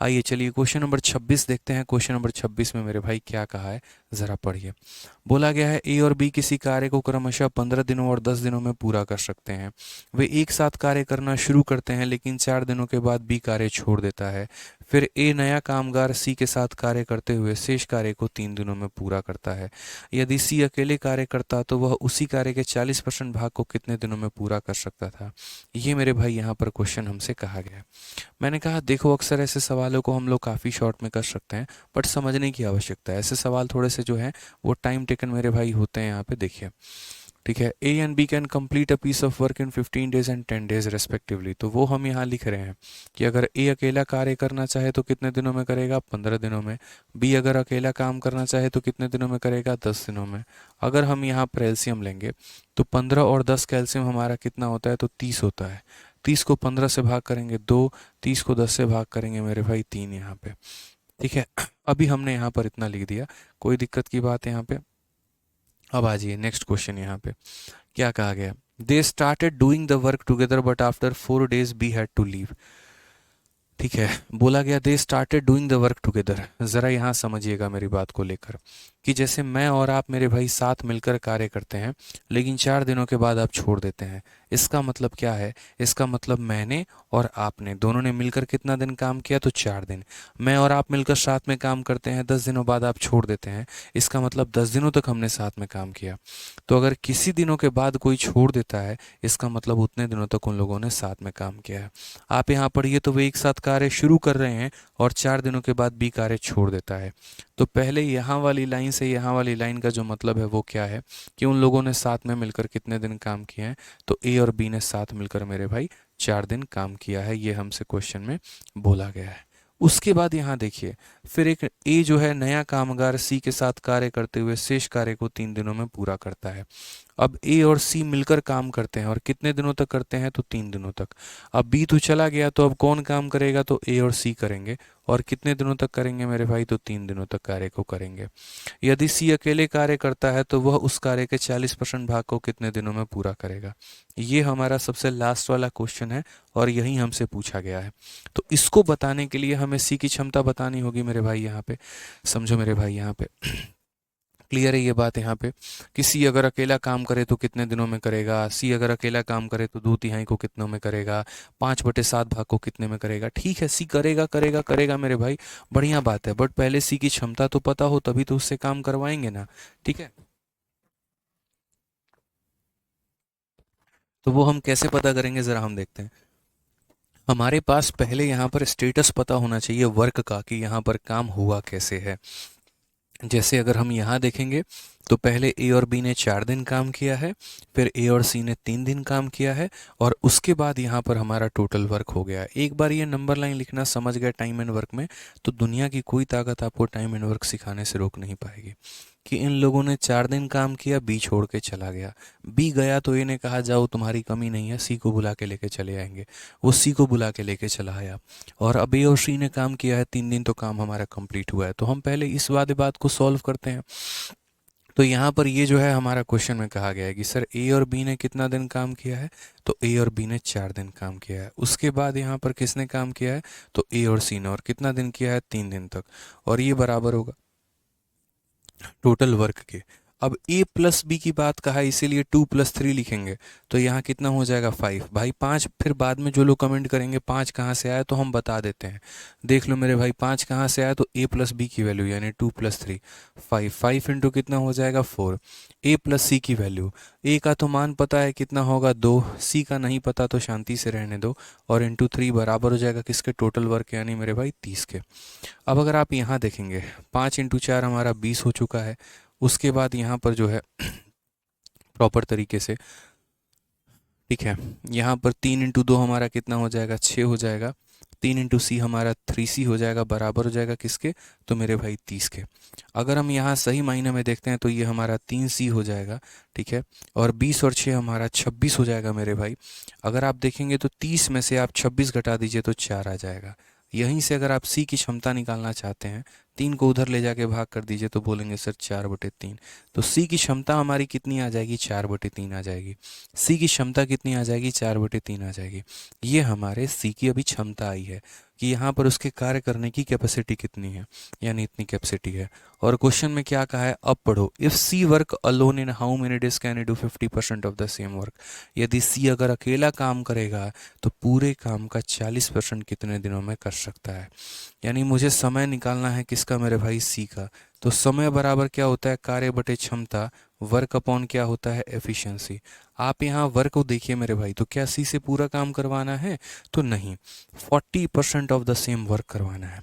आइए चलिए क्वेश्चन नंबर 26 देखते हैं। क्वेश्चन नंबर 26 में मेरे भाई क्या कहा है, ज़रा पढ़िए। बोला गया है ए और बी किसी कार्य को क्रमशः 15 दिनों और 10 दिनों में पूरा कर सकते हैं। वे एक साथ कार्य करना शुरू करते हैं, लेकिन 4 दिनों के बाद बी कार्य छोड़ देता है। फिर ए नया कामगार सी के साथ कार्य करते हुए शेष कार्य को 3 दिनों में पूरा करता है। यदि सी अकेले कार्य करता तो वह उसी कार्य के 40% भाग को कितने दिनों में पूरा कर सकता था। ये मेरे भाई यहाँ पर क्वेश्चन हमसे कहा गया है। मैंने कहा देखो अक्सर ऐसे सवालों को हम लोग काफ़ी शॉर्ट में कर सकते हैं, बट समझने की आवश्यकता है। ऐसे सवाल थोड़े से जो है वो टाइम टेकन मेरे भाई होते हैं यहाँ पे, देखिए। ठीक है, A and B can complete a piece of work in 15 days and 10 days respectively. तो वो हम यहाँ लिख रहे हैं कि अगर ए अकेला कार्य करना चाहे तो कितने दिनों में करेगा, 15 दिनों में। बी अगर अकेला काम करना चाहे तो कितने दिनों में करेगा, 10 दिनों में। अगर हम यहाँ पर एलसीएम लेंगे तो 15 और 10 का एलसीएम हमारा कितना होता है, तो 30 होता है। 30 को 15 से भाग करेंगे 2, 30 को 10 से भाग करेंगे मेरे भाई 3 यहाँ पे। ठीक है, अभी हमने यहाँ पर इतना लिख दिया, कोई दिक्कत की बात है यहाँ पे। अब आ जाइए नेक्स्ट क्वेश्चन, यहाँ पे क्या कहा गया। They started doing the work together but after 4 days B had to leave. ठीक है, बोला गया they started doing the work together. ज़रा यहाँ समझिएगा मेरी बात को लेकर, कि जैसे मैं और आप मेरे भाई साथ मिलकर कार्य करते हैं, लेकिन 4 दिनों के बाद आप छोड़ देते हैं। इसका मतलब क्या है, इसका मतलब मैंने और आपने दोनों ने मिलकर कितना दिन काम किया, तो 4 दिन। मैं और आप मिलकर साथ में काम करते हैं, 10 दिनों बाद आप छोड़ देते हैं, इसका मतलब 10 दिनों तक हमने साथ में काम किया। तो अगर किसी दिनों के बाद कोई छोड़ देता है, इसका मतलब उतने दिनों तक उन लोगों ने साथ में काम किया है। आप यहाँ पढ़िए, तो वे एक साथ कार्य शुरू कर रहे हैं और 4 दिनों के बाद बी कार्य छोड़ देता है। तो पहले यहाँ वाली लाइन से यहाँ वाली लाइन का जो मतलब है वो क्या है कि उन लोगों ने साथ में मिलकर कितने दिन काम किए हैं, तो ए और बी ने साथ मिलकर मेरे भाई 4 दिन काम किया है, ये हमसे क्वेश्चन में बोला गया है। उसके बाद यहाँ देखिए, फिर एक ए जो है नया कामगार सी के साथ कार्य करते हुए शेष कार्य को 3 दिनों में पूरा करता है। अब ए और सी मिलकर काम करते हैं और कितने दिनों तक करते हैं, तो 3 दिनों तक। अब बी तो चला गया, तो अब कौन काम करेगा, तो ए और सी करेंगे। और कितने दिनों तक करेंगे मेरे भाई, तो 3 दिनों तक कार्य को करेंगे। यदि सी अकेले कार्य करता है तो वह उस कार्य के 40% भाग को कितने दिनों में पूरा करेगा। ये हमारा सबसे लास्ट वाला क्वेश्चन है और यही हमसे पूछा गया है। तो इसको बताने के लिए हमें सी की क्षमता बतानी होगी मेरे भाई। यहाँ पे समझो मेरे भाई, यहाँ पे क्लियर है ये बात यहाँ पे कि सी अगर अकेला काम करे तो कितने दिनों में करेगा, सी अगर अकेला काम करे तो 2/3 को कितनों में करेगा, 5/7 भाग को कितने में करेगा। ठीक है, सी करेगा करेगा करेगा मेरे भाई, बढ़िया बात है, बट पहले सी की क्षमता तो पता हो तभी तो उससे काम करवाएंगे ना। ठीक है, तो वो हम कैसे पता करेंगे, ज़रा हम देखते हैं। हमारे पास पहले यहाँ पर स्टेटस पता होना चाहिए वर्क का, कि यहाँ पर काम हुआ कैसे है। जैसे अगर हम यहाँ देखेंगे तो पहले ए और बी ने 4 दिन काम किया है, फिर ए और सी ने 3 दिन काम किया है, और उसके बाद यहाँ पर हमारा टोटल वर्क हो गया है। एक बार ये नंबर लाइन लिखना समझ गए टाइम एंड वर्क में, तो दुनिया की कोई ताकत आपको टाइम एंड वर्क सिखाने से रोक नहीं पाएगी। कि इन लोगों ने 4 दिन काम किया, बी छोड़ के चला गया। बी गया तो ए ने कहा जाओ तुम्हारी कमी नहीं है, सी को बुला के लेके चले आएंगे। वो सी को बुला के लेके चला आया, और अब ए और सी ने काम किया है 3 दिन, तो काम हमारा कंप्लीट हुआ है। तो हम पहले इस वादे बात को सॉल्व करते हैं। तो यहाँ पर ये जो है हमारा क्वेश्चन में कहा गया है कि सर ए और बी ने कितना दिन काम किया है, तो ए और बी ने 4 दिन काम किया है। उसके बाद यहाँ पर किसने काम किया है, तो ए और सी ने, और कितना दिन किया है, 3 दिन तक। और ये बराबर होगा टोटल वर्क के। अब a प्लस बी की बात कहा है, इसीलिए 2 + 3 लिखेंगे। तो यहाँ कितना हो जाएगा, 5 भाई। 5 फिर बाद में जो लोग कमेंट करेंगे 5 कहाँ से आया, तो हम बता देते हैं। देख लो मेरे भाई, 5 कहाँ से आया, तो a प्लस बी की वैल्यू यानी 2 + 3 5। 5 इंटू कितना हो जाएगा, 4। a प्लस सी की वैल्यू, a का तो मान पता है कितना होगा, 2। सी का नहीं पता तो शांति से रहने दो। और इंटू 3 बराबर हो जाएगा किसके, टोटल वर्क यानी मेरे भाई 30 के। अब अगर आप यहाँ देखेंगे, 5 × 4 हमारा 20 हो चुका है। उसके बाद यहाँ पर जो है प्रॉपर तरीके से, ठीक है, यहाँ पर 3 × 2 हमारा कितना हो जाएगा, 6 हो जाएगा। 3 × C हमारा 3C हो जाएगा, बराबर हो जाएगा किसके, तो मेरे भाई 30 के। अगर हम यहाँ सही मायने में देखते हैं तो ये हमारा 3C हो जाएगा। ठीक है, और 20 और 6 हमारा 26 हो जाएगा मेरे भाई। अगर आप देखेंगे तो 30 में से आप 26 घटा दीजिए तो 4 आ जाएगा। यहीं से अगर आप सी की क्षमता निकालना चाहते हैं, 3 को उधर ले जाके भाग कर दीजिए तो बोलेंगे सर 4/3। तो सी की क्षमता हमारी कितनी आ जाएगी, 4/3 आ जाएगी। सी की क्षमता कितनी आ जाएगी, 4/3 आ जाएगी। ये हमारे सी की अभी क्षमता आई है कि यहाँ पर उसके कार्य करने की कैपेसिटी कितनी है, यानी इतनी कैपेसिटी है। और क्वेश्चन में क्या कहा है, अब पढ़ो। If C work alone in how many days can do 50% of the same work. यदि सी अगर अकेला काम करेगा तो पूरे काम का 40% कितने दिनों में कर सकता है। यानी मुझे समय निकालना है किसका, मेरे भाई सी का। तो समय बराबर क्या होता है, कार्य बटे क्षमता, वर्क अपॉन क्या होता है, एफिशिएंसी। आप यहाँ वर्क को देखिए मेरे भाई, तो क्या सी से पूरा काम करवाना है, तो नहीं, 40% ऑफ द सेम वर्क करवाना है।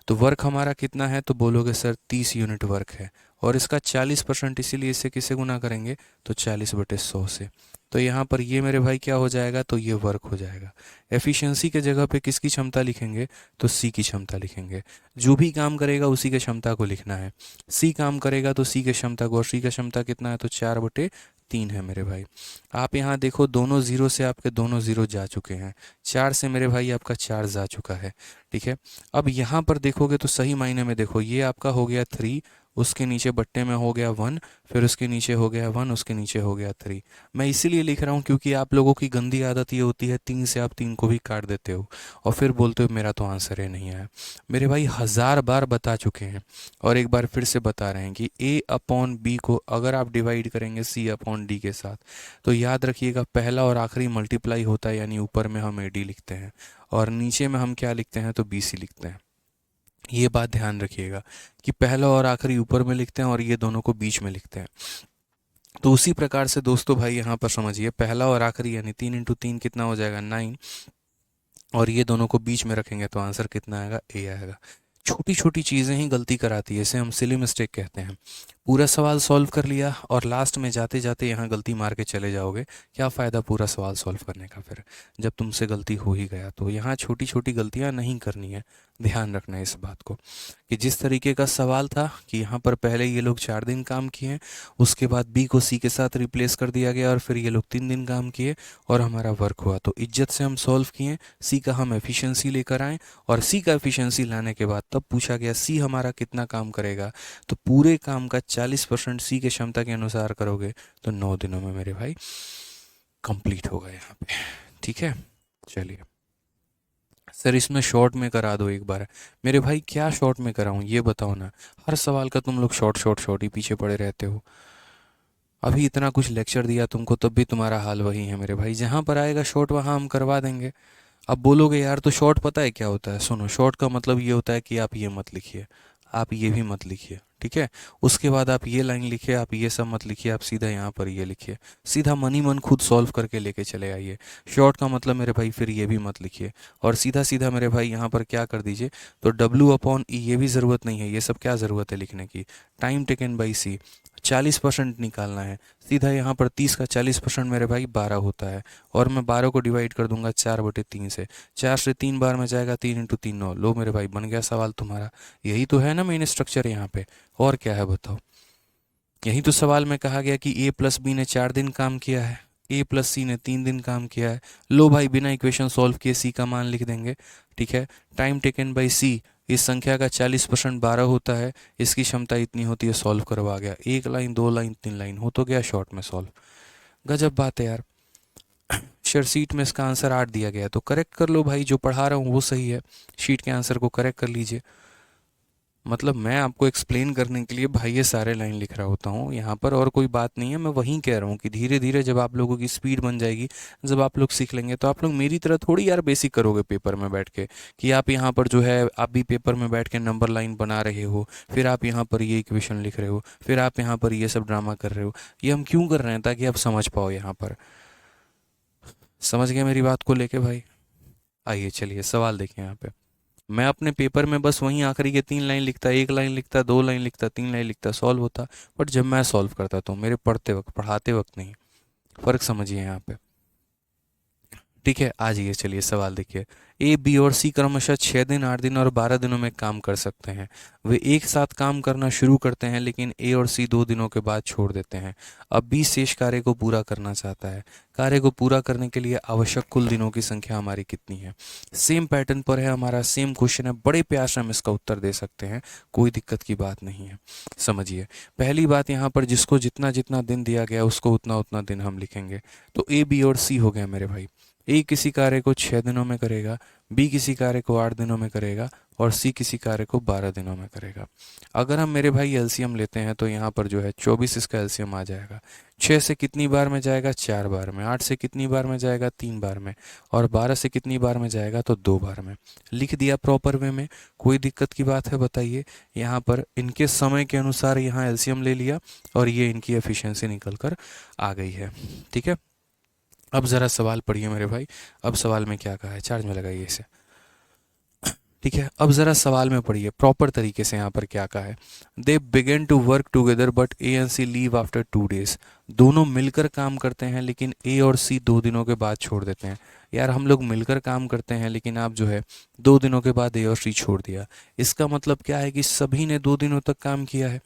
तो वर्क हमारा कितना है, तो बोलोगे सर 30 यूनिट वर्क है, और इसका 40%, इसीलिए इसे किसे गुना करेंगे, तो 40/100 से। तो यहाँ पर ये मेरे भाई क्या हो जाएगा, तो ये वर्क हो जाएगा। एफिशिएंसी के जगह पे किसकी क्षमता लिखेंगे, तो सी की क्षमता लिखेंगे। जो भी काम करेगा उसी के क्षमता को लिखना है। सी काम करेगा तो सी के क्षमता को, और सी का क्षमता कितना है, तो 4/3 है मेरे भाई। आप यहाँ देखो, दोनों जीरो से आपके दोनों जीरो जा चुके हैं, 4 से मेरे भाई आपका 4 जा चुका है। ठीक है, अब यहाँ पर देखोगे तो सही मायने में देखो, ये आपका हो गया 3, उसके नीचे बट्टे में हो गया 1, फिर उसके नीचे हो गया 1, उसके नीचे हो गया 3। मैं इसीलिए लिख रहा हूँ क्योंकि आप लोगों की गंदी आदत ये होती है, 3 से आप 3 को भी काट देते हो और फिर बोलते हो मेरा तो आंसर ही नहीं आया। मेरे भाई 1000 बार बता चुके हैं और एक बार फिर से बता रहे हैं कि A/B को अगर आप डिवाइड करेंगे C/D के साथ, तो याद रखिएगा पहला और आखिरी मल्टीप्लाई होता है, यानी ऊपर में हम AD लिखते हैं और नीचे में हम क्या लिखते हैं, तो BC लिखते हैं। ये बात ध्यान रखिएगा कि पहला और आखिरी ऊपर में लिखते हैं और ये दोनों को बीच में लिखते हैं। तो उसी प्रकार से दोस्तों भाई यहाँ पर समझिए, पहला और आखिरी यानी 3 × 3 कितना हो जाएगा, 9, और ये दोनों को बीच में रखेंगे तो आंसर कितना आएगा, A आएगा। छोटी छोटी चीज़ें ही गलती कराती है, इसे हम सिली मिस्टेक कहते हैं। पूरा सवाल सॉल्व कर लिया और लास्ट में जाते जाते यहाँ गलती मार के चले जाओगे, क्या फ़ायदा पूरा सवाल सॉल्व करने का फिर, जब तुमसे गलती हो ही गया। तो यहाँ छोटी छोटी गलतियाँ नहीं करनी है, ध्यान रखना है इस बात को। कि जिस तरीके का सवाल था कि यहाँ पर पहले ये लोग 4 दिन काम किए, उसके बाद बी को सी के साथ रिप्लेस कर दिया गया और फिर ये लोग 3 दिन काम किए और हमारा वर्क हुआ। तो इज्जत से हम सॉल्व किए, सी का हम एफिशिएंसी लेकर आए और सी का एफिशिएंसी लाने के बाद तब पूछा गया सी हमारा कितना काम करेगा, तो पूरे काम का 40% सी के क्षमता के अनुसार करोगे तो 9 दिनों में मेरे भाई कंप्लीट होगा यहाँ पे। ठीक है, चलिए सर इसमें शॉर्ट में करा दो एक बार। मेरे भाई क्या शॉर्ट में कराऊं ये बताओ ना, हर सवाल का तुम लोग शॉर्ट शॉर्ट शॉर्ट ही पीछे पड़े रहते हो। अभी इतना कुछ लेक्चर दिया तुमको तब भी तुम्हारा हाल वही है मेरे भाई, जहाँ पर आएगा शॉर्ट वहाँ हम करवा देंगे। अब बोलोगे यार तो शॉर्ट पता है क्या होता है, सुनो शॉर्ट का मतलब ये होता है कि आप ये मत लिखिए, आप ये भी मत लिखिए, ठीक है। उसके बाद आप ये लाइन लिखिए, आप ये सब मत लिखिए, आप सीधा यहाँ पर ये लिखिए, सीधा मनी मन खुद सॉल्व करके लेके चले आइए। शॉर्ट का मतलब मेरे भाई फिर ये भी मत लिखिए और सीधा सीधा मेरे भाई यहाँ पर क्या कर दीजिए, तो W/E ये भी ज़रूरत नहीं है, ये सब क्या ज़रूरत है लिखने की। टाइम टेकन बाई सी 40% निकालना है, सीधा यहाँ पर 30 का 40% मेरे भाई 12 होता है और मैं 12 को डिवाइड कर दूंगा 4/3 से, 4 से 3 बार में जाएगा, 3 × 3 9। लो मेरे भाई बन गया सवाल तुम्हारा। यही तो है ना मेन स्ट्रक्चर यहाँ पे, और क्या है बताओ। यही तो सवाल में कहा गया कि A+B ने 4 दिन काम किया है, A+C ने 3 दिन काम किया है। लो भाई बिना इक्वेशन सॉल्व किए सी का मान लिख देंगे, ठीक है। टाइम टेकन बाई सी, इस संख्या का 40% 12 होता है, इसकी क्षमता इतनी होती है, सॉल्व करवा गया। 1 लाइन 2 लाइन 3 लाइन हो तो गया शॉर्ट में सॉल्व। गजब बात है यार। शेयर शीट में इसका आंसर 8 दिया गया है तो करेक्ट कर लो भाई, जो पढ़ा रहा हूँ वो सही है, शीट के आंसर को करेक्ट कर लीजिए। मतलब मैं आपको एक्सप्लेन करने के लिए भाई ये सारे लाइन लिख रहा होता हूँ यहाँ पर, और कोई बात नहीं है। मैं वहीं कह रहा हूँ कि धीरे धीरे जब आप लोगों की स्पीड बन जाएगी, जब आप लोग सीख लेंगे तो आप लोग मेरी तरह थोड़ी यार बेसिक करोगे पेपर में बैठ के, कि आप यहाँ पर जो है आप भी पेपर में बैठ के नंबर लाइन बना रहे हो, फिर आप यहाँ पर ये इक्वेशन लिख रहे हो, फिर आप यहाँ पर ये सब ड्रामा कर रहे हो। ये हम क्यों कर रहे हैं, ताकि आप समझ पाओ यहाँ पर। समझ गए मेरी बात को लेके भाई। आइए चलिए सवाल देखें यहाँ पे। मैं अपने पेपर में बस वहीं आखिरी के 3 लाइन लिखता, 1 लाइन लिखता, 2 लाइन लिखता, 3 लाइन लिखता, सॉल्व होता। बट जब मैं सॉल्व करता तो मेरे पढ़ते वक्त पढ़ाते वक्त नहीं, फ़र्क समझिए यहाँ पे। ठीक है आ जाइए चलिए सवाल देखिए। ए बी और सी क्रमशः 6 दिन 8 दिन और 12 दिनों में काम कर सकते हैं। वे एक साथ काम करना शुरू करते हैं लेकिन ए और सी 2 दिनों के बाद छोड़ देते हैं। अब बी शेष कार्य को पूरा करना चाहता है। कार्य को पूरा करने के लिए आवश्यक कुल दिनों की संख्या हमारी कितनी है। सेम पैटर्न पर है हमारा, सेम क्वेश्चन है, बड़े प्यार से हम इसका उत्तर दे सकते हैं, कोई दिक्कत की बात नहीं है। समझिए पहली बात, यहाँ पर जिसको जितना जितना दिन दिया गया उसको उतना उतना दिन हम लिखेंगे। तो ए बी और सी हो गया मेरे भाई। ए किसी कार्य को 6 दिनों में करेगा, बी किसी कार्य को 8 दिनों में करेगा और सी किसी कार्य को 12 दिनों में करेगा। अगर हम मेरे भाई एलसीएम लेते हैं तो यहाँ पर जो है 24 इसका एलसीएम आ जाएगा। 6 से कितनी बार में जाएगा, 4 बार में। 8 से कितनी बार में जाएगा, 3 बार में। और 12 से कितनी बार में जाएगा, तो 2 बार में। लिख दिया प्रॉपर वे में, कोई दिक्कत की बात है बताइए। यहाँ पर इनके समय के अनुसार यहाँ एलसीएम ले लिया और ये इनकी एफिशिएंसी निकल कर आ गई है। ठीक है, अब ज़रा सवाल पढ़िए मेरे भाई। अब सवाल में क्या कहा है, चार्ज में लगाइए इसे। ठीक है, अब ज़रा सवाल में पढ़िए प्रॉपर तरीके से। यहाँ पर क्या कहा है, they begin to work together but A and C leave after 2 days। दोनों मिलकर काम करते हैं लेकिन ए और सी 2 दिनों के बाद छोड़ देते हैं। यार हम लोग मिलकर काम करते हैं लेकिन आप जो है 2 दिनों के बाद ए और सी छोड़ दिया। इसका मतलब क्या है कि सभी ने 2 दिनों तक काम किया है।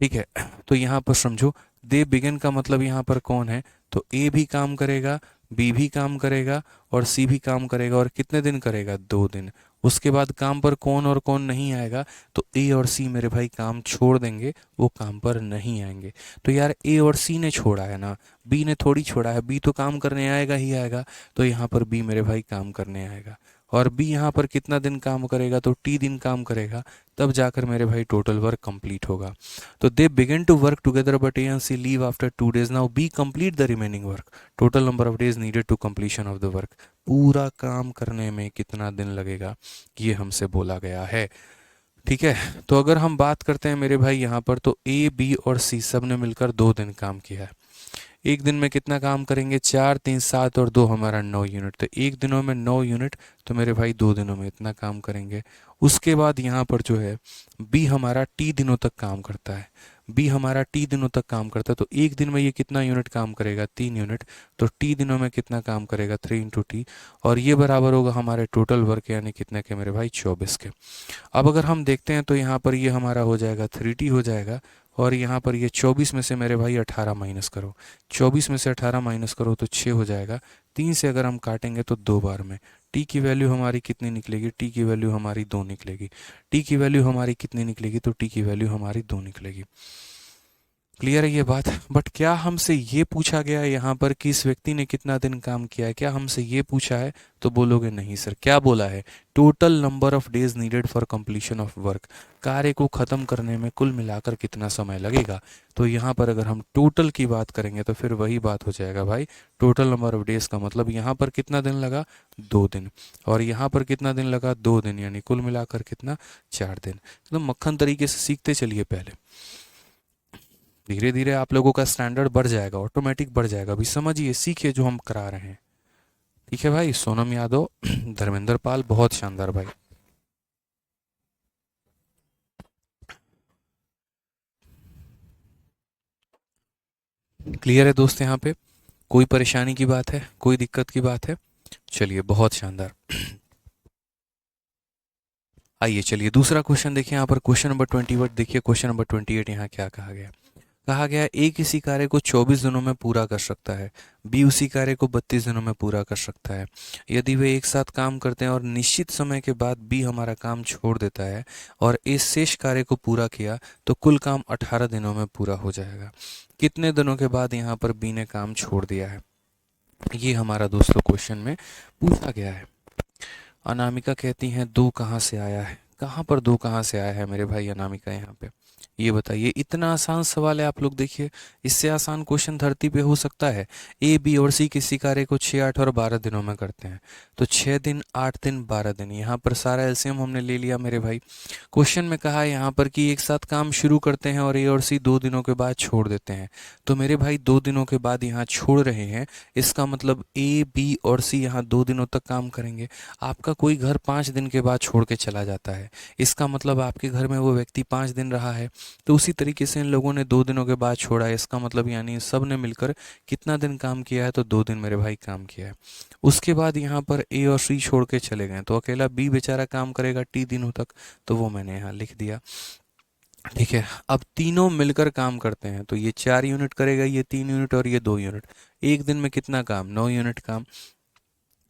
ठीक है, तो यहाँ पर समझो दे बिगिन का मतलब यहाँ पर कौन है, तो ए भी काम करेगा, बी भी काम करेगा और सी भी काम करेगा। और कितने दिन करेगा, 2 दिन। उसके बाद काम पर कौन और कौन नहीं आएगा, तो ए और सी मेरे भाई काम छोड़ देंगे, वो काम पर नहीं आएंगे। तो यार ए और सी ने छोड़ा है ना, बी ने थोड़ी छोड़ा है। बी तो काम करने आएगा ही आएगा, तो यहाँ पर बी मेरे भाई काम करने आएगा। और बी यहाँ पर कितना दिन काम करेगा, तो T दिन काम करेगा, तब जाकर मेरे भाई टोटल वर्क कंप्लीट होगा। तो they begin to work together but A and C leave after 2 days। Now B complete the remaining work. Total number of days needed to completion of the work. पूरा काम करने में कितना दिन लगेगा, ये हमसे बोला गया है। ठीक है, तो अगर हम बात करते हैं मेरे भाई यहाँ पर, तो ए बी और सी सब ने मिलकर 2 दिन काम किया है। एक दिन में कितना काम करेंगे, 4 3 7 और 2 हमारा 9 यूनिट, तो एक दिनों में 9 यूनिट, तो मेरे भाई 2 दिनों में इतना काम करेंगे। उसके बाद यहाँ पर जो है बी हमारा टी दिनों तक काम करता है, बी हमारा टी दिनों तक काम करता है, तो एक दिन में ये कितना यूनिट काम करेगा, 3 यूनिट, तो टी दिनों में कितना काम करेगा, 3 इंटू टी, और ये बराबर होगा हमारे टोटल वर्क यानी कितने के मेरे भाई, 24 के। अब अगर हम देखते हैं तो यहाँ पर ये हमारा हो जाएगा 3t हो जाएगा, और यहाँ पर ये 24 में से मेरे भाई 18 माइनस करो, 24 में से 18 माइनस करो तो 6 हो जाएगा, 3 से अगर हम काटेंगे तो 2 बार में, टी की वैल्यू हमारी कितनी निकलेगी, टी की वैल्यू हमारी 2 निकलेगी, टी की वैल्यू हमारी कितनी निकलेगी, तो टी की वैल्यू हमारी 2 निकलेगी। क्लियर है ये बात। बट क्या हमसे ये पूछा गया है यहाँ पर कि इस व्यक्ति ने कितना दिन काम किया है, क्या हमसे ये पूछा है, तो बोलोगे नहीं सर। क्या बोला है, total number of days needed for completion of work, कार्य को खत्म करने में कुल मिलाकर कितना समय लगेगा। तो यहाँ पर अगर हम टोटल की बात करेंगे तो फिर वही बात हो जाएगा भाई, टोटल नंबर ऑफ डेज का मतलब यहाँ पर कितना दिन लगा, 2 दिन, और यहाँ पर कितना दिन लगा, 2 दिन, यानी कुल मिलाकर कितना, 4 दिन। तो मक्खन तरीके से सीखते चलिए, पहले धीरे धीरे आप लोगों का स्टैंडर्ड बढ़ जाएगा, ऑटोमेटिक बढ़ जाएगा। अभी समझिए, सीखिए जो हम करा रहे हैं। ठीक है भाई, सोनम यादव, धर्मेंद्र पाल, बहुत शानदार भाई। क्लियर है दोस्त, यहाँ पे कोई परेशानी की बात है, कोई दिक्कत की बात है? चलिए, बहुत शानदार। आइए चलिए दूसरा क्वेश्चन देखिए, यहाँ पर क्वेश्चन नंबर 28 देखिए, क्वेश्चन नंबर 28 यहाँ क्या कहा गया। कहा गया ए किसी कार्य को 24 दिनों में पूरा कर सकता है, बी उसी कार्य को 32 दिनों में पूरा कर सकता है। यदि वे एक साथ काम करते हैं और निश्चित समय के बाद बी हमारा काम छोड़ देता है और इस शेष कार्य को पूरा किया, तो कुल काम 18 दिनों में पूरा हो जाएगा। कितने दिनों के बाद यहाँ पर बी ने काम छोड़ दिया है, ये हमारा दोस्तों क्वेश्चन में पूछा गया है। अनामिका कहती हैं 2 कहाँ से आया है, कहाँ पर 2 कहाँ से आया है मेरे भाई अनामिका, यहाँ पे ये बताइए। इतना आसान सवाल है, आप लोग देखिए, इससे आसान क्वेश्चन धरती पे हो सकता है। ए बी और सी किसी कार्य को 6 8 और 12 दिनों में करते हैं, तो 6 दिन 8 दिन 12 दिन, यहाँ पर सारा एलसीएम हमने ले लिया मेरे भाई। क्वेश्चन में कहा है यहाँ पर कि एक साथ काम शुरू करते हैं और ए और सी 2 दिनों के बाद छोड़ देते हैं, तो मेरे भाई 2 दिनों के बाद यहाँ छोड़ रहे हैं, इसका मतलब ए बी और सी यहाँ 2 दिनों तक काम करेंगे। आपका कोई घर 5 दिन के बाद छोड़ के चला जाता है, इसका मतलब आपके घर में वो व्यक्ति 5 दिन रहा है, तो उसी तरीके से इन लोगों ने 2 दिनों के बाद छोड़ा है, इसका मतलब यानी सब ने मिलकर कितना दिन काम किया है, तो 2 दिन मेरे भाई काम किया है। उसके बाद यहाँ पर ए और सी छोड़ के चले गए, तो अकेला बी बेचारा काम करेगा टी दिनों तक, तो वो मैंने यहाँ लिख दिया। ठीक है, अब तीनों मिलकर काम करते हैं, तो ये 4 यूनिट करेगा, ये 3 यूनिट और ये 2 यूनिट। एक दिन में कितना काम, 9 यूनिट काम,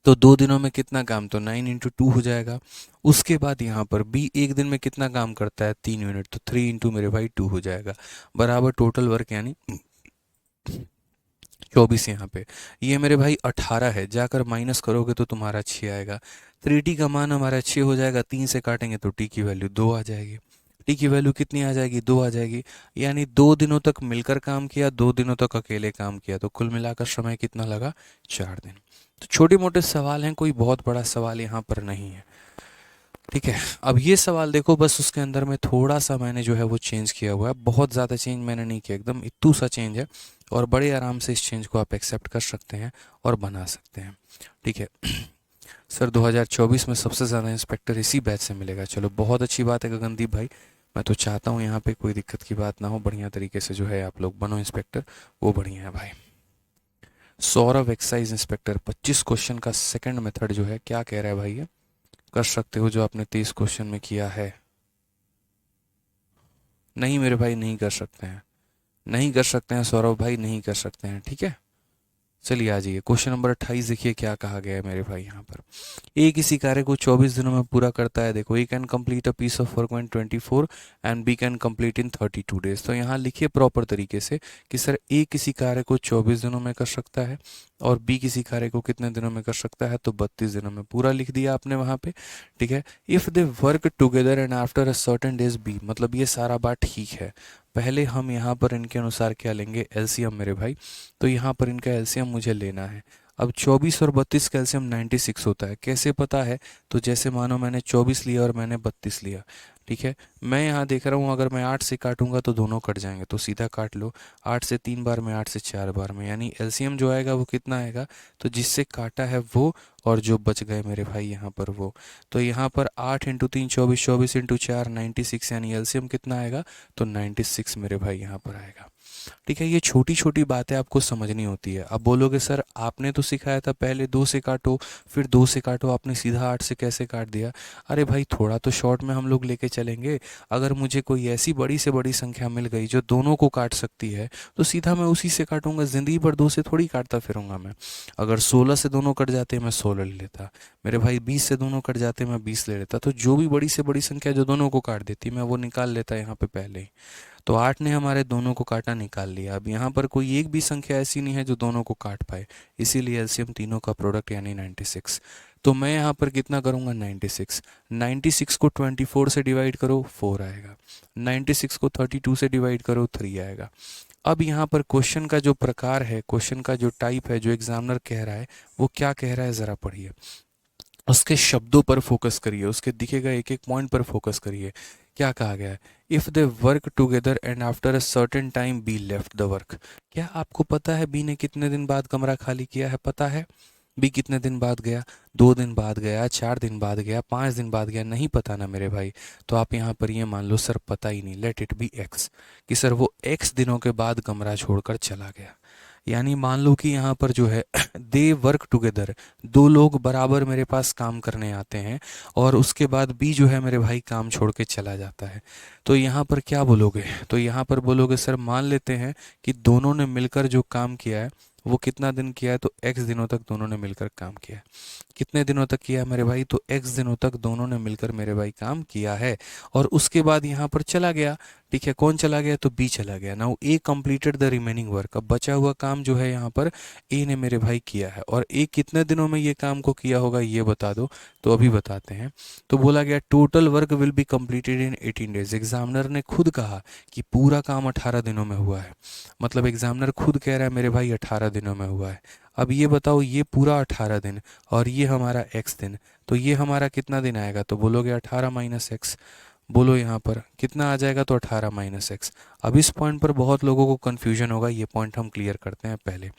तो 2 दिनों में कितना काम, तो 9 इंटू 2 हो जाएगा। उसके बाद यहाँ पर बी एक दिन में कितना काम करता है, 3 यूनिट, तो 3 इंटू मेरे भाई 2 हो जाएगा, बराबर टोटल वर्क यानी 24। यहाँ पे ये मेरे भाई 18 है, जाकर माइनस करोगे तो तुम्हारा 6 आएगा। 3t का मान हमारा 6 हो जाएगा, 3 से काटेंगे तो t की वैल्यू 2 आ जाएगी। टी की वैल्यू कितनी आ जाएगी, 2 आ जाएगी, यानी 2 दिनों तक मिलकर काम किया, 2 दिनों तक अकेले काम किया, तो कुल मिलाकर समय कितना लगा, 4 दिन। तो छोटे मोटे सवाल हैं, कोई बहुत बड़ा सवाल यहाँ पर नहीं है। ठीक है, अब ये सवाल देखो, बस उसके अंदर में थोड़ा सा मैंने जो है वो चेंज किया हुआ है, बहुत ज़्यादा चेंज मैंने नहीं किया, एकदम इतू सा चेंज है, और बड़े आराम से इस चेंज को आप एक्सेप्ट कर सकते हैं और बना सकते हैं। ठीक है सर, 2024 में सबसे ज़्यादा इंस्पेक्टर इसी बैच से मिलेगा। चलो बहुत अच्छी बात है गगनदीप भाई, मैं तो चाहता हूँ यहाँ पे कोई दिक्कत की बात ना हो, बढ़िया तरीके से जो है आप लोग बनो इंस्पेक्टर, वो बढ़िया है भाई। सौरभ एक्साइज इंस्पेक्टर, 25 क्वेश्चन का सेकंड मेथड जो है, क्या कह रहा है भाई, ये कर सकते हो जो आपने 23 क्वेश्चन में किया है? नहीं मेरे भाई, नहीं कर सकते हैं, नहीं कर सकते हैं सौरभ भाई, नहीं कर सकते हैं। ठीक है, चलिए आ जाइए, क्वेश्चन नंबर 28 देखिए क्या कहा गया है मेरे भाई। यहाँ पर ए किसी कार्य को 24 दिनों में पूरा करता है, देखो, A can complete a piece of work in 24 and B can complete in 32 days. तो यहाँ लिखिए प्रॉपर तरीके से कि सर ए किसी कार्य को 24 दिनों में कर सकता है और बी किसी कार्य को कितने दिनों में कर सकता है, तो 32 दिनों में, पूरा लिख दिया आपने वहाँ पे। ठीक है, if they work together and after a certain days B, मतलब ये सारा बात ठीक है। पहले हम यहाँ पर इनके अनुसार क्या लेंगे, एलसीएम मेरे भाई, तो यहाँ पर इनका एलसीएम मुझे लेना है। अब 24 और 32 का एलसीएम 96 होता है, कैसे पता है, तो जैसे मानो मैंने 24 लिया और मैंने 32 लिया, ठीक है। मैं यहाँ देख रहा हूँ अगर मैं 8 से काटूंगा तो दोनों कट जाएंगे, तो सीधा काट लो। 8 से 3 बार में, 8 से 4 बार में, यानी एलसीएम जो आएगा वो कितना आएगा, तो जिससे काटा है वो और जो बच गए मेरे भाई यहाँ पर वो। तो यहाँ पर 8 इंटू 3 24, 24 इंटू 4 96, यानी एलसीएम कितना आएगा, तो 96 मेरे भाई यहाँ पर आएगा। ठीक है, ये छोटी छोटी बातें आपको समझनी होती है। अब बोलोगे सर आपने तो सिखाया था पहले 2 से काटो, फिर 2 से काटो, आपने सीधा 8 से कैसे काट दिया। अरे भाई थोड़ा तो शॉर्ट में हम लोग लेके चलेंगे। अगर मुझे कोई ऐसी बड़ी से बड़ी संख्या मिल गई जो दोनों को काट सकती है, तो सीधा मैं उसी से काटूंगा। ज़िंदगी भर 2 से थोड़ी काटता फिरूंगा मैं। अगर 16 से दोनों कट जाते मैं 16 ले लेता, मेरे भाई 20 से दोनों कट जाते मैं 20 ले लेता। तो जो भी बड़ी से बड़ी संख्या जो दोनों को काट देती मैं वो निकाल लेता यहाँ पे पहले ही। तो 8 ने हमारे दोनों को काटा, निकाल लिया। अब यहाँ पर कोई एक भी संख्या ऐसी नहीं है जो दोनों को काट पाए, इसीलिए एलसीएम तीनों का प्रोडक्ट यानी 96। तो मैं यहाँ पर कितना करूँगा, 96। 96 को 24 से डिवाइड करो 4 आएगा, 96 को 32 से डिवाइड करो 3 आएगा। अब यहाँ पर क्वेश्चन का जो प्रकार है, क्वेश्चन का जो टाइप है, जो एग्जामिनर कह रहा है वो क्या कह रहा है ज़रा पढ़िए। उसके शब्दों पर फोकस करिए, उसके दिखेगा एक एक पॉइंट पर फोकस करिए। क्या कहा गया है, if they work together and after a certain time be left the work. क्या आपको पता है बी ने कितने दिन बाद कमरा खाली किया है, पता है? बी कितने दिन बाद गया, 2 दिन बाद गया, 4 दिन बाद गया, 5 दिन बाद गया, नहीं पता ना मेरे भाई। तो आप यहाँ पर ये मान लो सर पता ही नहीं, लेट इट बी एक्स, कि सर वो एक्स दिनों के बाद कमरा छोड़कर चला गया। यानी मान लो कि यहाँ पर जो है दे वर्क टुगेदर, 2 लोग बराबर मेरे पास काम करने आते हैं और उसके बाद बी जो है मेरे भाई काम छोड़ के चला जाता है। तो यहाँ पर क्या बोलोगे, तो यहाँ पर बोलोगे सर मान लेते हैं कि दोनों ने मिलकर जो काम किया है वो कितना दिन किया है, तो एक्स दिनों तक दोनों ने मिलकर काम किया है। कितने दिनों तक किया है मेरे भाई, तो एक्स दिनों तक दोनों ने मिलकर मेरे भाई काम किया है। और उसके बाद यहाँ पर चला गया, ठीक है, कौन चला गया, तो बी चला गया। Now A completed the remaining work, अब बचा हुआ काम जो है यहाँ पर ए ने मेरे भाई किया है। और ए कितने दिनों में ये काम को किया होगा ये बता दो, तो अभी बताते हैं। तो बोला गया total work will be completed in 18 days. Examiner ने खुद कहा कि पूरा काम 18 दिनों में हुआ है, मतलब एग्जामिनर खुद कह रहा है मेरे भाई 18 दिनों में हुआ है। अब ये बताओ, ये पूरा 18 दिन और ये हमारा एक्स दिन, तो ये हमारा कितना दिन आएगा, तो बोलोगे 18 माइनस एक्स। बोलो यहाँ पर कितना आ जाएगा, तो 18 माइनस एक्स। अब इस पॉइंट पर बहुत लोगों को कन्फ्यूजन होगा, ये पॉइंट हम क्लियर करते हैं पहले।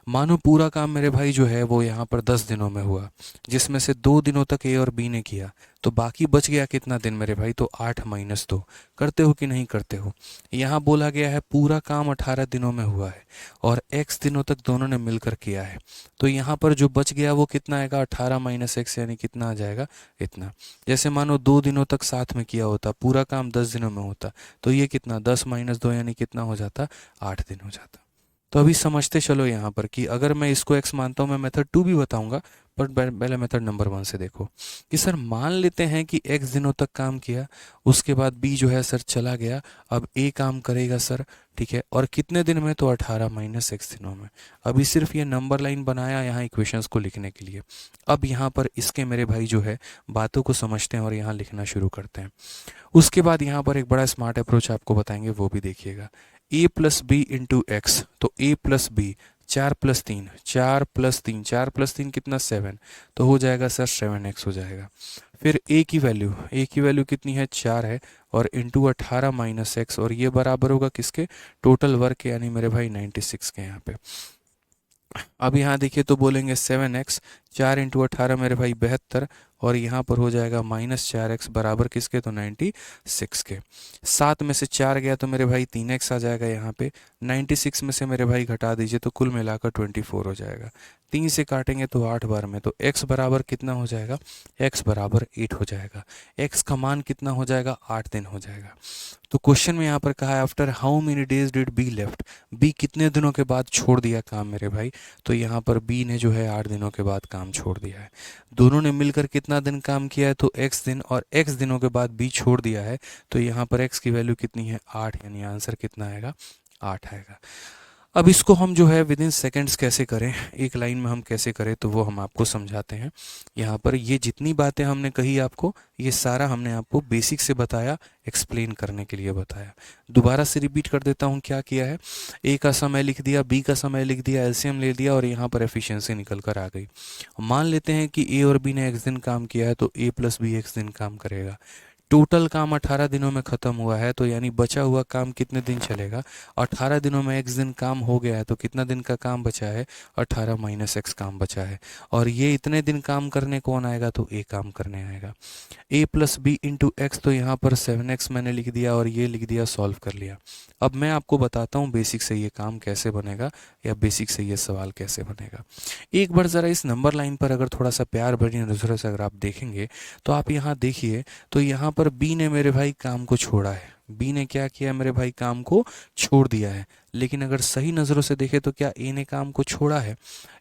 मानो पूरा काम मेरे भाई जो है वो यहाँ पर 10 दिनों में हुआ, जिसमें से 2 दिनों तक ए और बी ने किया, तो बाकी बच गया कितना दिन मेरे भाई, तो 8 माइनस 2। करते हो कि नहीं करते हो? यहाँ बोला गया है पूरा काम 18 दिनों में हुआ है और x दिनों तक दोनों ने मिलकर किया है। तो यहाँ पर जो बच गया वो कितना आएगा, 18 माइनस एक्स, यानी कितना आ जाएगा, इतना। जैसे मानो 2 दिनों तक साथ में किया होता, पूरा काम 10 दिनों में होता, तो ये कितना, 10 माइनस 2 यानी कितना हो जाता, 8 दिन हो जाता। तो अभी समझते चलो यहाँ पर कि अगर मैं इसको x मानता हूँ, मैं मेथड 2 भी बताऊंगा, पर पहले मेथड नंबर 1 से देखो कि सर मान लेते हैं कि x दिनों तक काम किया, उसके बाद b जो है सर चला गया, अब a काम करेगा सर, ठीक है, और कितने दिन में, तो 18 माइनस एक्स दिनों में। अभी सिर्फ ये नंबर लाइन बनाया यहाँ इक्वेशंस को लिखने के लिए। अब यहाँ पर इसके मेरे भाई जो है बातों को समझते हैं और यहाँ लिखना शुरू करते हैं। उसके बाद यहाँ पर एक बड़ा स्मार्ट अप्रोच आपको बताएंगे, वो भी देखिएगा। a plus B into X, तो a plus B, 4 plus 3, 4 plus 3, 4 plus 3 कितना, 7, तो हो जाएगा सर 7x हो जाएगा। फिर a की वैल्यू कितनी है, 4 है, और इंटू 18 माइनस एक्स, और ये बराबर होगा किसके, टोटल वर्क यानी मेरे भाई 96 के यहाँ पे। अब यहाँ देखिए तो बोलेंगे 7x, 4 इंटू 18 मेरे भाई 72, और यहाँ पर हो जाएगा -4x बराबर किसके, तो 96 के। 7 में से 4 गया तो मेरे भाई 3x आ जाएगा यहाँ पे, 96 में से मेरे भाई घटा दीजिए तो कुल मिलाकर 24 हो जाएगा। 3 से काटेंगे तो 8 बार में, तो x बराबर कितना हो जाएगा, x बराबर 8 हो जाएगा। x का मान कितना हो जाएगा, 8 दिन हो जाएगा। तो क्वेश्चन में यहाँ पर कहा है after how many days did B left, B कितने दिनों के बाद छोड़ दिया काम मेरे भाई, तो यहाँ पर बी ने जो है 8 दिनों के बाद काम छोड़ दिया है। दोनों ने मिलकर कितना दिन काम किया है, तो x दिन, और x दिनों के बाद बी छोड़ दिया है, तो यहाँ पर x की वैल्यू कितनी है, 8, यानी आंसर कितना आएगा, 8 आएगा। अब इसको हम जो है विद इन सेकेंड्स कैसे करें, एक लाइन में हम कैसे करें, तो वो हम आपको समझाते हैं। यहाँ पर ये जितनी बातें हमने कही आपको, ये सारा हमने आपको बेसिक से बताया, एक्सप्लेन करने के लिए बताया। दोबारा से रिपीट कर देता हूँ क्या किया है। ए का समय लिख दिया, बी का समय लिख दिया, एलसीएम ले लिया, और यहाँ पर एफिशिएंसी निकल कर आ गई। मान लेते हैं कि ए और बी ने x दिन काम किया है, तो a प्लस बी x दिन काम करेगा। टोटल काम 18 दिनों में ख़त्म हुआ है, तो यानी बचा हुआ काम कितने दिन चलेगा? 18 दिनों में x दिन काम हो गया है, तो कितना दिन का काम बचा है? 18 माइनस x काम बचा है। और ये इतने दिन काम करने कौन आएगा? तो a काम करने आएगा। a plus B into X, तो यहाँ पर 7x मैंने लिख दिया और ये लिख दिया, सॉल्व कर लिया। अब मैं आपको बताता हूँ बेसिक से ये काम कैसे बनेगा, या बेसिक से ये सवाल कैसे बनेगा। एक बार ज़रा इस नंबर लाइन पर अगर थोड़ा सा प्यार भरी नज़रों से अगर आप देखेंगे, तो आप यहाँ देखिए, तो यहाँ पर बी ने मेरे भाई काम को छोड़ा है। बी ने क्या किया मेरे भाई? काम को छोड़ दिया है। लेकिन अगर सही नज़रों से देखें तो क्या ए ने काम को छोड़ा है?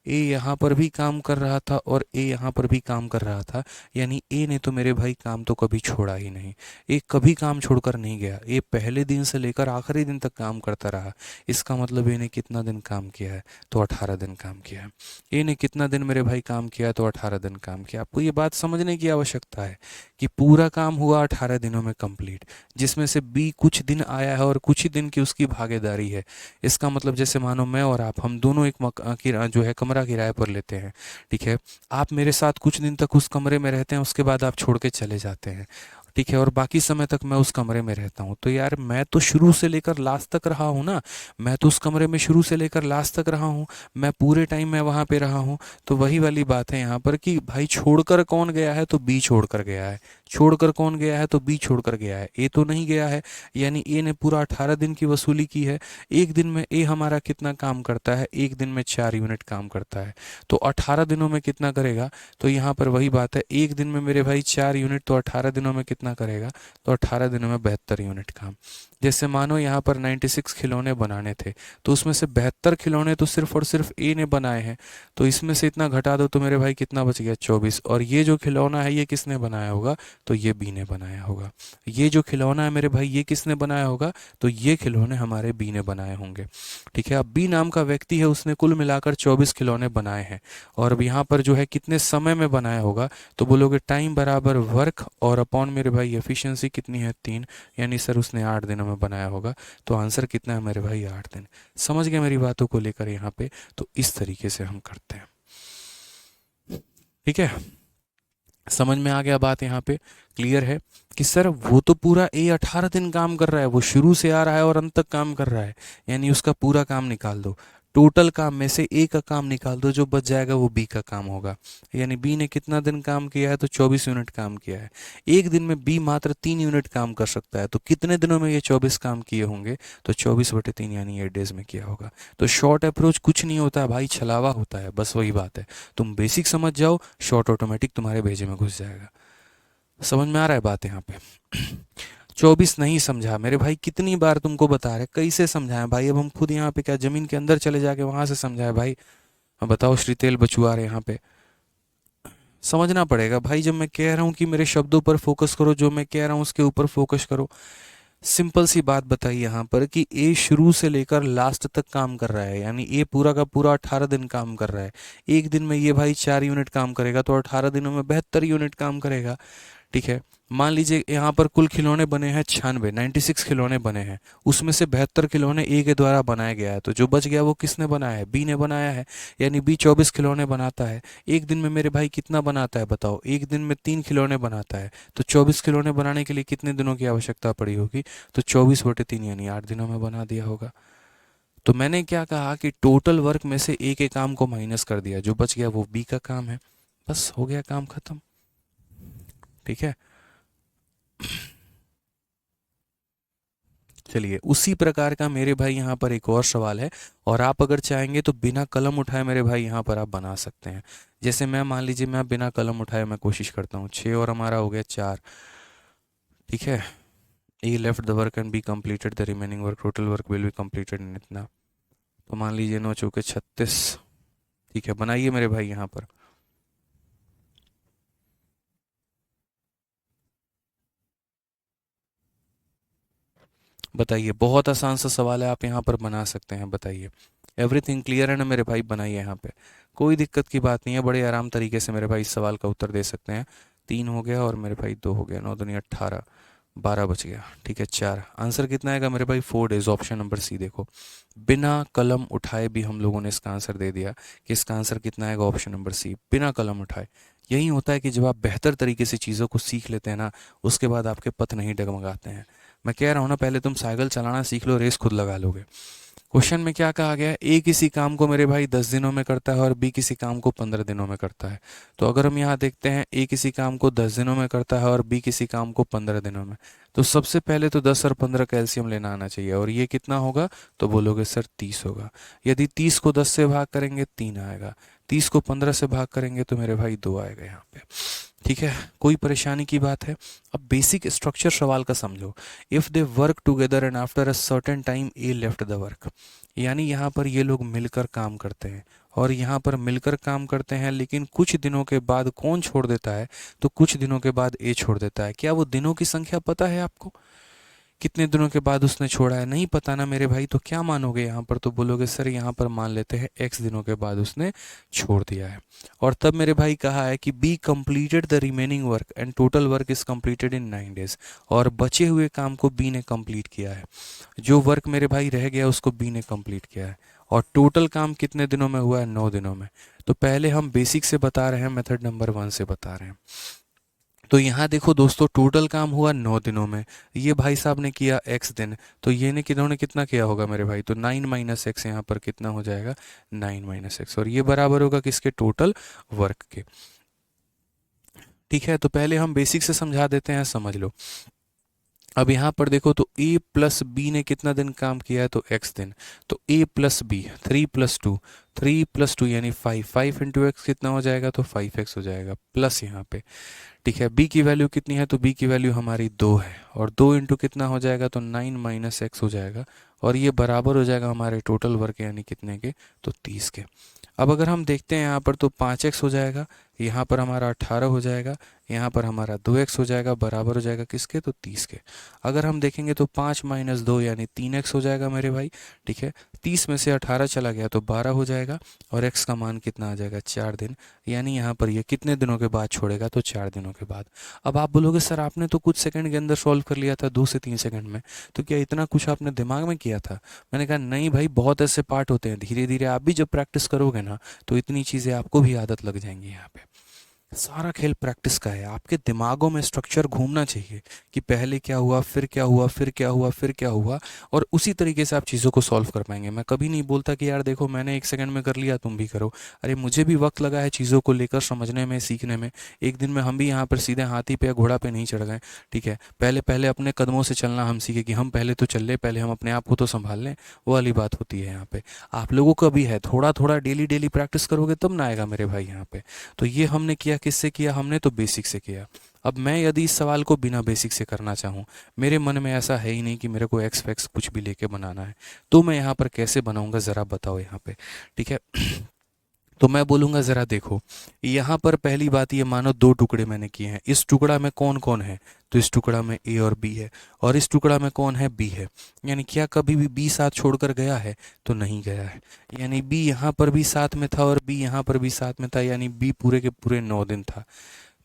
ए यहाँ पर भी काम कर रहा था और ए यहाँ पर भी काम कर रहा था, यानी ए ने तो मेरे भाई काम तो कभी छोड़ा ही नहीं। ए कभी काम छोड़कर नहीं गया। ए पहले दिन से लेकर आखिरी दिन तक काम करता रहा। इसका मतलब ए ने कितना दिन काम किया है? तो 18 दिन काम किया है। ए ने कितना दिन मेरे भाई काम किया? तो 18 दिन काम किया। आपको ये बात समझने की आवश्यकता है कि पूरा काम हुआ 18 दिनों में कंप्लीट, जिसमें से बी कुछ दिन आया है और कुछ ही दिन की उसकी भागीदारी है। इसका मतलब जैसे मानो मैं और आप, हम दोनों एक जो है कमरा किराए पर लेते हैं, ठीक है। आप मेरे साथ कुछ दिन तक उस कमरे में रहते हैं, उसके बाद आप छोड़ के चले जाते हैं, ठीक है, और बाकी समय तक मैं उस कमरे में रहता हूँ। तो यार मैं तो शुरू से लेकर लास्ट तक रहा हूँ ना, मैं तो उस कमरे में शुरू से लेकर लास्ट तक रहा हूँ, मैं पूरे टाइम मैं वहाँ पे रहा हूँ। तो वही वाली बात है यहाँ पर कि भाई छोड़कर कौन गया है? तो बी छोड़कर गया है। छोड़कर कौन गया है? तो बी छोड़कर गया है। ए तो नहीं गया है, यानी ए ने पूरा 18 दिन की वसूली की है। एक दिन में ए हमारा कितना काम करता है? एक दिन में 4 यूनिट काम करता है। तो 18 दिनों में कितना करेगा? तो यहाँ पर वही बात है, एक दिन में मेरे भाई 4 यूनिट, तो 18 दिनों में कितना करेगा? तो 18 दिनों में 72 यूनिट काम। जैसे मानो यहाँ पर 96 खिलौने बनाने थे, तो उसमें से 72 खिलौने तो सिर्फ और सिर्फ ए ने बनाए हैं। तो इसमें से इतना घटा दो तो मेरे भाई कितना बच गया? 24। और ये जो खिलौना है ये किसने बनाया होगा? तो ये बी ने बनाया होगा। ये जो खिलौना है मेरे भाई ये किसने बनाया होगा? तो ये खिलौने हमारे बी ने बनाए होंगे, ठीक है। अब बी नाम का व्यक्ति है, उसने कुल मिलाकर 24 खिलौने बनाए हैं। और अब यहाँ पर जो है कितने समय में बनाया होगा? तो बोलोगे टाइम बराबर वर्क और अपॉन मेरे भाई एफिशिएंसी कितनी है? 3, यानी सर उसने 8 दिनों में बनाया होगा। तो आंसर कितना है मेरे भाई? 8 दिन। समझ गए मेरी बातों को लेकर यहाँ पे? तो इस तरीके से हम करते हैं, ठीक है। समझ में आ गया बात यहाँ पे? क्लियर है कि सर वो तो पूरा ए 18 दिन काम कर रहा है, वो शुरू से आ रहा है और अंत तक काम कर रहा है, यानी उसका पूरा काम निकाल दो। टोटल काम में से ए का काम निकाल दो, जो बच जाएगा वो बी का काम होगा। यानी बी ने कितना दिन काम किया है? तो 24 यूनिट काम किया है। एक दिन में बी मात्र 3 यूनिट काम कर सकता है, तो कितने दिनों में ये 24 काम किए होंगे? तो 24/3 यानी 8 डेज में किया होगा। तो शॉर्ट अप्रोच कुछ नहीं होता है भाई, छलावा होता है, बस वही बात है। तुम बेसिक समझ जाओ, शॉर्ट ऑटोमेटिक तुम्हारे भेजे में घुस जाएगा। समझ में आ रहा है बात यहाँ पे? 24 नहीं समझा मेरे भाई, कितनी बार तुमको बता रहे, कैसे समझाएं भाई? अब हम खुद यहाँ पे क्या जमीन के अंदर चले जाके वहां से समझाएं भाई? अब बताओ, श्रीतेल बचुआ रहे यहाँ पे, समझना पड़ेगा भाई। जब मैं कह रहा हूँ कि मेरे शब्दों पर फोकस करो, जो मैं कह रहा हूँ उसके ऊपर फोकस करो। सिंपल सी बात बताई यहाँ पर कि ए शुरू से लेकर लास्ट तक काम कर रहा है, यानी ए पूरा का पूरा 18 दिन काम कर रहा है। एक दिन में ये भाई 4 यूनिट काम करेगा, तो 18 दिनों में 72 यूनिट काम करेगा, ठीक है। मान लीजिए यहाँ पर कुल खिलौने बने हैं 96 खिलौने बने हैं, उसमें से 72 खिलौने ए के द्वारा बनाया गया है, तो जो बच गया वो किसने बनाया है? बी ने बनाया है। यानी बी 24 खिलौने बनाता है। एक दिन में मेरे भाई कितना बनाता है बताओ? एक दिन में 3 खिलौने बनाता है, तो 24 खिलौने बनाने के लिए कितने दिनों की आवश्यकता पड़ी होगी? तो 24/3 यानी 8 दिनों में बना दिया होगा। तो मैंने क्या कहा कि टोटल वर्क में से ए के काम को माइनस कर दिया, जो बच गया वो बी का काम है, बस हो गया काम खत्म, ठीक है। चलिए, उसी प्रकार का मेरे भाई यहाँ पर एक और सवाल है, और आप अगर चाहेंगे तो बिना कलम उठाए मेरे भाई यहाँ पर आप बना सकते हैं। जैसे मैं, मान लीजिए मैं बिना कलम उठाए मैं कोशिश करता हूँ, 6 और हमारा हो गया 4, ठीक है। A left the work and B completed the remaining work, total work will be completed in इतना। तो मान लीजिए 9 चौके 36, ठीक है। बनाइए मेरे भाई यहाँ पर। बताइए, बहुत आसान सा सवाल है, आप यहाँ पर बना सकते हैं, बताइए। एवरीथिंग क्लियर है ना मेरे भाई? बनाइए यहाँ पे, कोई दिक्कत की बात नहीं है, बड़े आराम तरीके से मेरे भाई इस सवाल का उत्तर दे सकते हैं। 3 हो गया और मेरे भाई 2 हो गया, 9 दूनी 18, 12 बच गया, ठीक है 4। आंसर कितना आएगा मेरे भाई? 4 डेज। ऑप्शन नंबर सी देखो, बिना कलम उठाए भी हम लोगों ने इसका आंसर दे दिया कि इसका आंसर कितना आएगा? ऑप्शन नंबर सी, बिना कलम उठाए। यही होता है कि जब आप बेहतर तरीके से चीज़ों को सीख लेते हैं ना, उसके बाद आपके पथ नहीं डगमगाते हैं। मैं कह रहा हूँ ना, पहले तुम साइकिल चलाना सीख लो, रेस खुद लगा लोगे। क्वेश्चन में क्या कहा गया है? ए किसी काम को मेरे भाई 10 दिनों में करता है और बी किसी काम को 15 दिनों में करता है। तो अगर हम यहाँ देखते हैं, ए किसी काम को 10 दिनों में करता है और बी किसी काम को 15 दिनों में, तो सबसे पहले तो 10 और 15 कैल्शियम लेना आना चाहिए। और ये कितना होगा? तो बोलोगे सर 30 होगा। यदि 30 को 10 से भाग करेंगे 3 आएगा, 30 को 15 से भाग करेंगे तो मेरे भाई 2 आएगा यहाँ पे। ठीक है, कोई परेशानी की बात है? अब बेसिक स्ट्रक्चर सवाल का समझो। If they work together and after a certain time A left the work, यानी यहाँ पर ये लोग मिलकर काम करते हैं और यहाँ पर मिलकर काम करते हैं, लेकिन कुछ दिनों के बाद कौन छोड़ देता है? तो कुछ दिनों के बाद ए छोड़ देता है। क्या वो दिनों की संख्या पता है आपको? कितने दिनों के बाद उसने छोड़ा है? नहीं पता ना मेरे भाई। तो क्या मानोगे यहाँ पर? तो बोलोगे सर यहाँ पर मान लेते हैं एक्स दिनों के बाद उसने छोड़ दिया है। और तब मेरे भाई कहा है कि B completed the remaining work and total work is completed in 9 days, और बचे हुए काम को बी ने कंप्लीट किया है। जो वर्क मेरे भाई रह गया उसको बी ने कंप्लीट किया है। और टोटल काम कितने दिनों में हुआ है? 9 दिनों में। तो पहले हम बेसिक से बता रहे हैं, मेथड नंबर 1 से बता रहे हैं। तो यहाँ देखो दोस्तों, टोटल काम हुआ 9 दिनों में। ये भाई साहब ने किया x दिन, तो ये ने किन्होंने कितना किया होगा मेरे भाई? तो 9 माइनस एक्स, यहाँ पर कितना हो जाएगा? 9 माइनस एक्स। और ये बराबर होगा किसके? टोटल वर्क के। ठीक है, तो पहले हम बेसिक से समझा देते हैं, समझ लो। अब यहाँ पर देखो, तो a प्लस बी ने कितना दिन काम किया है? तो x दिन। तो a प्लस बी, 3 + 2, 3 + 2 यानी 5, 5 इंटू एक्स कितना हो जाएगा? तो 5x हो जाएगा, प्लस यहाँ पे। ठीक है, b की वैल्यू कितनी है? तो b की वैल्यू हमारी 2 है, और 2 इंटू कितना हो जाएगा? तो 9 माइनस एक्स हो जाएगा, और ये बराबर हो जाएगा हमारे टोटल वर्क यानी कितने के? तो 30 के। अब अगर हम देखते हैं यहाँ पर, तो 5x हो जाएगा, यहाँ पर हमारा 18 हो जाएगा, यहाँ पर हमारा 2x हो जाएगा, बराबर हो जाएगा किसके? तो 30 के। अगर हम देखेंगे तो 5 माइनस 2 यानी 3x हो जाएगा मेरे भाई। ठीक है, 30 में से 18 चला गया तो 12 हो जाएगा, और x का मान कितना आ जाएगा? 4 दिन। यानी यहाँ पर ये कितने दिनों के बाद छोड़ेगा? तो 4 दिनों के बाद। अब आप बोलोगे सर आपने तो कुछ सेकंड के अंदर सॉल्व कर लिया था, 2 से 3 सेकंड में, तो क्या इतना कुछ आपने दिमाग में किया था? मैंने कहा नहीं भाई, बहुत ऐसे पार्ट होते हैं, धीरे धीरे आप भी जब प्रैक्टिस करोगे ना, तो इतनी चीज़ें आपको भी आदत लग जाएंगी। यहाँ पे सारा खेल प्रैक्टिस का है। आपके दिमागों में स्ट्रक्चर घूमना चाहिए कि पहले क्या हुआ, फिर क्या हुआ, फिर क्या हुआ, फिर क्या हुआ, और उसी तरीके से आप चीज़ों को सॉल्व कर पाएंगे। मैं कभी नहीं बोलता कि यार देखो मैंने 1 सेकंड में कर लिया, तुम भी करो। अरे मुझे भी वक्त लगा है चीज़ों को लेकर समझने में, सीखने में। एक दिन में हम भी यहाँ पर सीधे हाथी पे या घोड़ा पे नहीं चढ़ गए। ठीक है, पहले पहले अपने कदमों से चलना हम सीखे, कि हम पहले तो चल ले, पहले हम अपने आप को तो संभाल लें। वो वाली बात होती है यहाँ पे। आप लोगों का भी है, थोड़ा थोड़ा डेली डेली प्रैक्टिस करोगे तब ना आएगा मेरे भाई यहाँ पे। तो ये हमने किया, किससे किया? हमने तो बेसिक से किया। अब मैं यदि इस सवाल को बिना बेसिक से करना चाहूँ, मेरे मन में ऐसा है ही नहीं कि मेरे को एक्स फैक्स कुछ भी लेके बनाना है, तो मैं यहाँ पर कैसे बनाऊंगा ज़रा बताओ यहाँ पे। ठीक है, तो मैं बोलूँगा ज़रा देखो, यहाँ पर पहली बात ये मानो 2 टुकड़े मैंने किए हैं। इस टुकड़ा में कौन कौन है? तो इस टुकड़ा में ए और बी है, और इस टुकड़ा में कौन है? बी है। यानी क्या कभी भी बी साथ छोड़कर गया है? तो नहीं गया है। यानी बी यहाँ पर भी साथ में था और बी यहाँ पर भी साथ में था, यानी बी पूरे के पूरे 9 दिन था।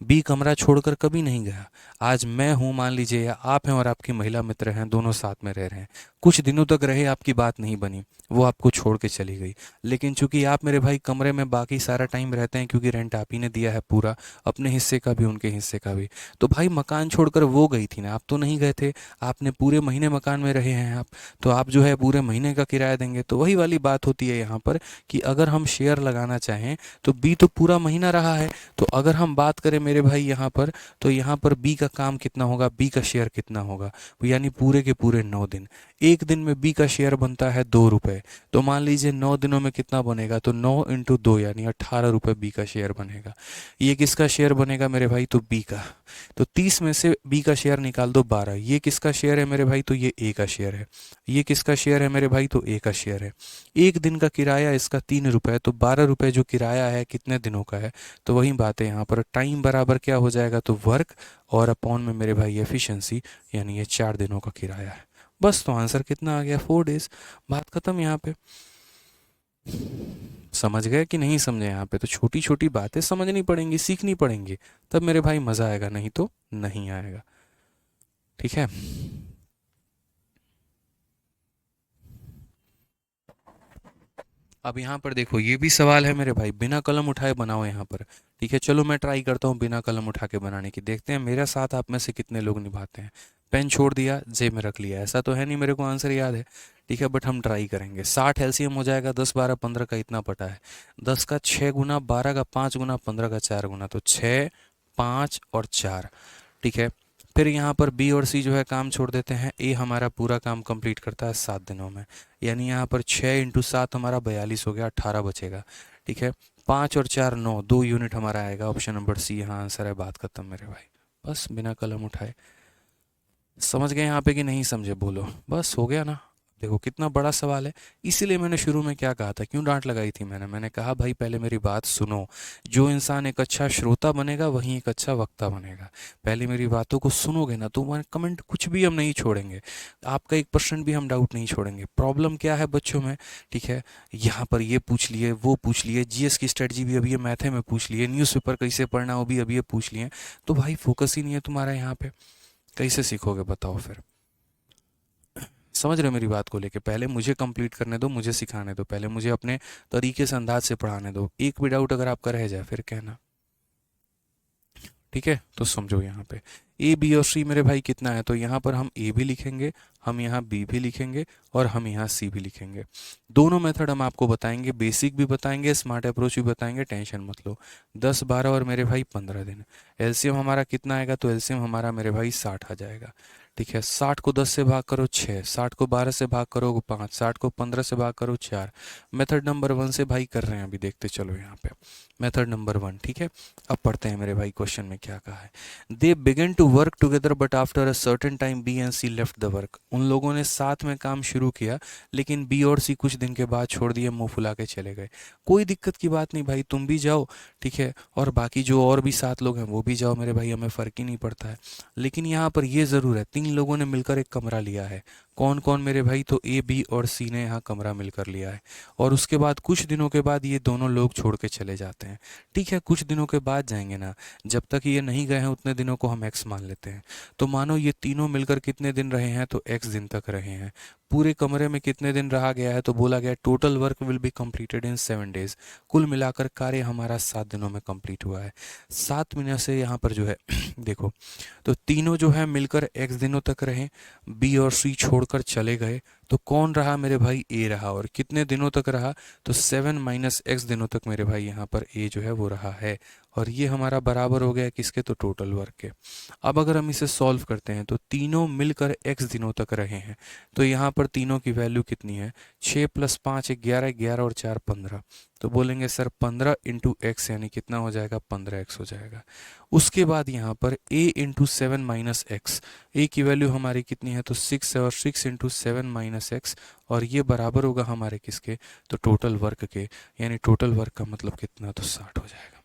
बी कमरा छोड़कर कभी नहीं गया। आज मैं हूँ मान लीजिए, या आप हैं और आपकी महिला मित्र हैं, दोनों साथ में रह रहे हैं, कुछ दिनों तक रहे, आपकी बात नहीं बनी, वो आपको छोड़ के चली गई। लेकिन चूंकि आप मेरे भाई कमरे में बाकी सारा टाइम रहते हैं, क्योंकि रेंट आप ही ने दिया है पूरा, अपने हिस्से का भी उनके हिस्से का भी, तो भाई मकान छोड़कर वो गई थी ना, आप तो नहीं गए थे। आपने पूरे महीने मकान में रहे हैं आप, तो आप जो है पूरे महीने का किराया देंगे। तो वही वाली बात होती है यहाँ पर, कि अगर हम शेयर लगाना चाहें तो बी तो पूरा महीना रहा है। तो अगर हम बात करें मेरे भाई यहाँ पर, तो यहाँ पर बी का काम कितना होगा? बी का शेयर कितना होगा? यानी पूरे के पूरे 9 दिन। एक दिन में बी का शेयर बनता है 2 रुपये, तो मान लीजिए 9 दिनों में कितना बनेगा? तो 9 इंटू 2 यानी 18 रुपये बी का शेयर बनेगा। ये किसका शेयर बनेगा मेरे भाई? तो बी का। तो 30 में से बी का शेयर निकाल दो 12। ये किसका शेयर है मेरे भाई? तो ये ए का शेयर है। ये किसका शेयर है मेरे भाई? तो ए का शेयर है। एक दिन का किराया इसका 3 रुपये, तो 12 रुपये जो किराया है कितने दिनों का है? तो वही बात है यहाँ पर, टाइम बराबर क्या हो जाएगा? तो वर्क, और अपॉन में मेरे भाई एफिशिएंसी, यानी ये 4 दिनों का किराया है। बस, तो आंसर कितना आ गया? 4 डेज। बात खत्म यहाँ पे। समझ गए कि नहीं समझे? यहाँ पे तो छोटी छोटी बातें समझनी पड़ेंगी, सीखनी पड़ेंगी, तब मेरे भाई मज़ा आएगा, नहीं तो नहीं आएगा। ठीक है। अब यहाँ पर देखो ये भी सवाल है मेरे भाई, बिना कलम उठाए बनाओ यहाँ पर। ठीक है, चलो मैं ट्राई करता हूँ बिना कलम उठा के बनाने की, देखते हैं मेरा साथ आप में से कितने लोग निभाते हैं। पेन छोड़ दिया, जेब में रख लिया, ऐसा तो है नहीं मेरे को आंसर याद है। ठीक है, बट हम ट्राई करेंगे। 60 एलसीएम हो जाएगा 10 12 15 का, इतना पता है। 10 का 6 गुना, 12 का 5 गुना, 15 का 4 गुना, तो 6 5 और 4। ठीक है, फिर यहाँ पर बी और सी जो है काम छोड़ देते हैं। ए हमारा पूरा काम कंप्लीट करता है 7 दिनों में, यानी यहाँ पर 6 × 7 हमारा 42 हो गया, 18 बचेगा। ठीक है, 5 और 4 9, 2 यूनिट हमारा आएगा। ऑप्शन नंबर सी यहाँ आंसर है। बात खत्म मेरे भाई, बस बिना कलम उठाए। समझ गए यहाँ पे कि नहीं समझे, बोलो, बस हो गया ना। देखो कितना बड़ा सवाल है, इसीलिए मैंने शुरू में क्या कहा था, क्यों डांट लगाई थी मैंने कहा भाई पहले मेरी बात सुनो। जो इंसान एक अच्छा श्रोता बनेगा वही एक अच्छा वक्ता बनेगा। पहले मेरी बातों को सुनोगे ना तो कमेंट कुछ भी हम नहीं छोड़ेंगे, आपका 1% भी हम डाउट नहीं छोड़ेंगे। प्रॉब्लम क्या है बच्चों में, ठीक है, यहाँ पर ये पूछ लिए, वो पूछ लिए, जीएस की स्ट्रेटजी भी अभी ये मैथे में पूछ लिए, न्यूज़पेपर कैसे पढ़ना वो भी अभी ये पूछ लिए, तो भाई फोकस ही नहीं है तुम्हारा यहाँ पे, कैसे सीखोगे बताओ फिर। समझ रहे हो मेरी बात को लेके, पहले मुझे कंप्लीट करने दो, मुझे सिखाने दो, पहले मुझे अपने तरीके से अंदाज से पढ़ाने दो। एक भी डाउट अगर आपका रह जाए फिर कहना। ठीक है, तो समझो यहाँ पे ए बी और सी मेरे भाई कितना है, तो यहाँ पर हम ए भी लिखेंगे, हम यहाँ बी भी लिखेंगे और हम यहाँ सी भी लिखेंगे। दोनों मेथड हम आपको बताएंगे, बेसिक भी बताएंगे, स्मार्ट अप्रोच भी बताएंगे, टेंशन मत लो। 10 12 और मेरे भाई 15 दिन। एलसीएम हमारा कितना आएगा, तो एलसीएम हमारा मेरे भाई 60 आ जाएगा। ठीक है, 60 को 10 से भाग करो 6, 60 को 12 से भाग करो 5, 60 को 15 से भाग करो 4। मेथड नंबर 1 से भाई कर रहे हैं अभी, देखते चलो यहाँ पे मेथड नंबर 1। ठीक है, अब पढ़ते हैं मेरे भाई क्वेश्चन में क्या कहा है। They began to work together but after a certain time B and C left the work. उन लोगों ने साथ में काम शुरू किया लेकिन बी और सी कुछ दिन के बाद छोड़ दिए, मुंह फुला के चले गए। कोई दिक्कत की बात नहीं भाई, तुम भी जाओ, ठीक है, और बाकी जो और भी 7 लोग हैं वो भी जाओ मेरे भाई, हमें फ़र्क ही नहीं पड़ता है। लेकिन यहाँ पर ये ज़रूर है, 3 लोगों ने मिलकर एक कमरा लिया है। कौन कौन मेरे भाई, तो ए बी और सी ने यहाँ कमरा मिलकर लिया है। और उसके बाद कुछ दिनों के बाद ये दोनों लोग छोड़ के चले जाते हैं। ठीक है, कुछ दिनों के बाद जाएंगे ना, जब तक ये नहीं गए हैं उतने दिनों को हम एक्स मान लेते हैं। तो मानो ये तीनों मिलकर कितने दिन रहे हैं, तो एक्स दिन तक रहे हैं। पूरे कमरे में कितने दिन रहा गया है, तो बोला गया total work will be completed in 7 days. कुल मिलाकर कार्य हमारा 7 दिनों में कंप्लीट हुआ है। 7 महीने से यहाँ पर जो है देखो, तो तीनों जो है मिलकर एक्स दिनों तक रहे, बी और सी छोड़कर चले गए, तो कौन रहा मेरे भाई, ए रहा। और कितने दिनों तक रहा, तो 7 - x दिनों तक मेरे भाई यहाँ पर ए जो है वो रहा है। और ये हमारा बराबर हो गया किसके, तो टोटल वर्क के। अब अगर हम इसे सॉल्व करते हैं तो तीनों मिलकर x दिनों तक रहे हैं, तो यहाँ पर तीनों की वैल्यू कितनी है, 6 + 5 11, 11 और 4 15। तो बोलेंगे सर 15 × x यानी कितना हो जाएगा, 15x हो जाएगा। उसके बाद यहाँ पर a × 7 - x, a की वैल्यू हमारी कितनी है, तो 6 है, और 6 × 7 - x, और ये बराबर होगा हमारे किसके, तो टोटल वर्क के। यानी टोटल वर्क का मतलब कितना, तो 60 हो जाएगा।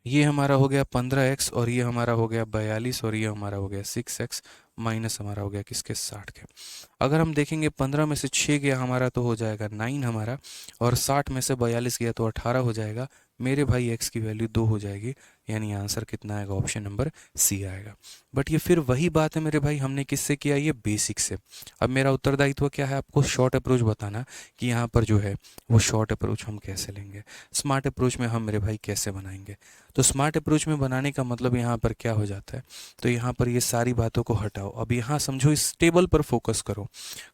ये हमारा हो गया 15x, और ये हमारा हो गया 42, और ये हमारा हो गया 6x, माइनस हमारा हो गया किसके, 60 के। अगर हम देखेंगे 15 में से 6 गया हमारा तो हो जाएगा 9 हमारा, और 60 में से 42 गया तो 18 हो जाएगा। मेरे भाई x की वैल्यू 2 हो जाएगी, यानी आंसर कितना आएगा, ऑप्शन नंबर सी आएगा। बट ये फिर वही बात है मेरे भाई, हमने किससे किया, ये बेसिक से। अब मेरा उत्तरदायित्व क्या है, आपको शॉर्ट अप्रोच बताना कि यहाँ पर जो है वो शॉर्ट अप्रोच हम कैसे लेंगे, स्मार्ट अप्रोच में हम मेरे भाई कैसे बनाएंगे। तो स्मार्ट अप्रोच में बनाने का मतलब यहाँ पर क्या हो जाता है, तो यहाँ पर ये सारी बातों को हटाओ। अब यहाँ समझो, इस टेबल पर फोकस करो।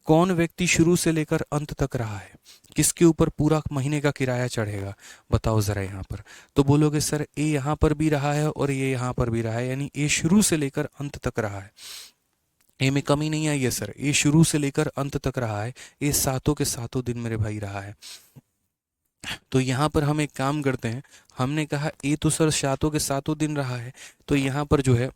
कौन व्यक्ति शुरू से लेकर अंत तक रहा है, किसके ऊपर पूरा महीने का किराया चढ़ेगा, बताओ ज़रा यहाँ पर। तो बोलोगे सर ए यहाँ पर भी रहा है और ये यहाँ पर भी रहा है, यानी ए शुरू से लेकर अंत तक रहा है, ए में कमी नहीं आई है सर, ए शुरू से लेकर अंत तक रहा है, ए सातों के सातों दिन मेरे भाई रहा है। तो यहाँ पर हम एक काम करते हैं, हमने कहा ए तो सर सातों के सातों दिन रहा है, तो यहाँ पर जो है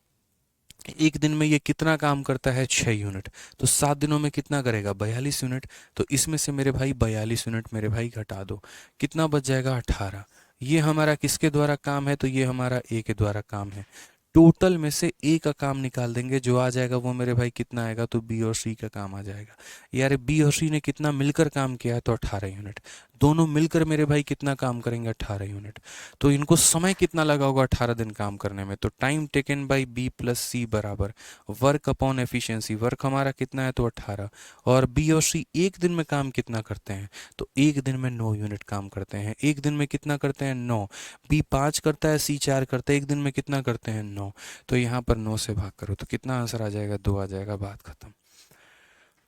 एक दिन में ये कितना काम करता है, 6 यूनिट, तो 7 दिनों में कितना करेगा, 42 यूनिट। तो इसमें से मेरे भाई 42 यूनिट मेरे भाई घटा दो, कितना बच जाएगा, 18। ये हमारा किसके द्वारा काम है, तो ये हमारा ए के द्वारा काम है। टोटल में से ए का काम निकाल देंगे, जो आ जाएगा वो मेरे भाई कितना आएगा, तो बी और सी का काम आ जाएगा। यार बी और सी ने कितना मिलकर काम किया है, तो 18 यूनिट। दोनों मिलकर मेरे भाई कितना काम करेंगे, 18 यूनिट। तो इनको समय कितना लगा होगा 18 दिन काम करने में, तो time taken by B plus C बराबर वर्क अपॉन एफिशिएंसी, वर्क हमारा कितना है तो 18, और बी और सी एक दिन में काम कितना करते हैं, तो एक दिन में 9 यूनिट काम करते हैं। एक दिन में कितना करते हैं, 9। बी 5 करता है, सी 4 करता है, एक दिन में कितना करते हैं, 9। तो यहाँ पर 9 से भाग करो तो कितना आंसर आ जाएगा, 2 आ जाएगा, बात खत्म।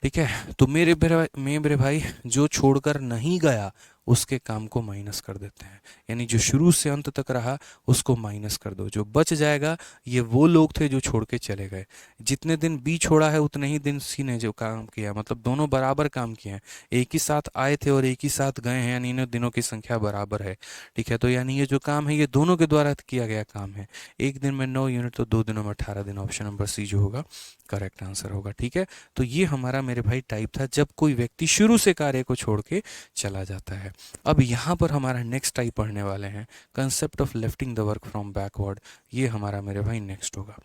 ठीक है, तो मेरे भाई जो छोड़कर नहीं गया उसके काम को माइनस कर देते हैं, यानी जो शुरू से अंत तक रहा उसको माइनस कर दो, जो बच जाएगा ये वो लोग थे जो छोड़ के चले गए। जितने दिन बी छोड़ा है उतने ही दिन सी ने जो काम किया, मतलब दोनों बराबर काम किए हैं, एक ही साथ आए थे और एक ही साथ गए हैं, यानी इन दिनों की संख्या बराबर है। ठीक है, तो यानी ये जो काम है ये दोनों के द्वारा किया गया काम है। एक दिन में 9 यूनिट तो 2 दिनों में 18 दिन, ऑप्शन नंबर सी जो होगा करेक्ट आंसर होगा। ठीक है, तो ये हमारा मेरे भाई टाइप था जब कोई व्यक्ति शुरू से कार्य को छोड़ के चला जाता है। अब यहाँ पर हमारा नेक्स्ट टाइप पढ़ने वाले हैं, concept of lifting the work from backward. ये हमारा मेरे भाई नेक्स्ट होगा,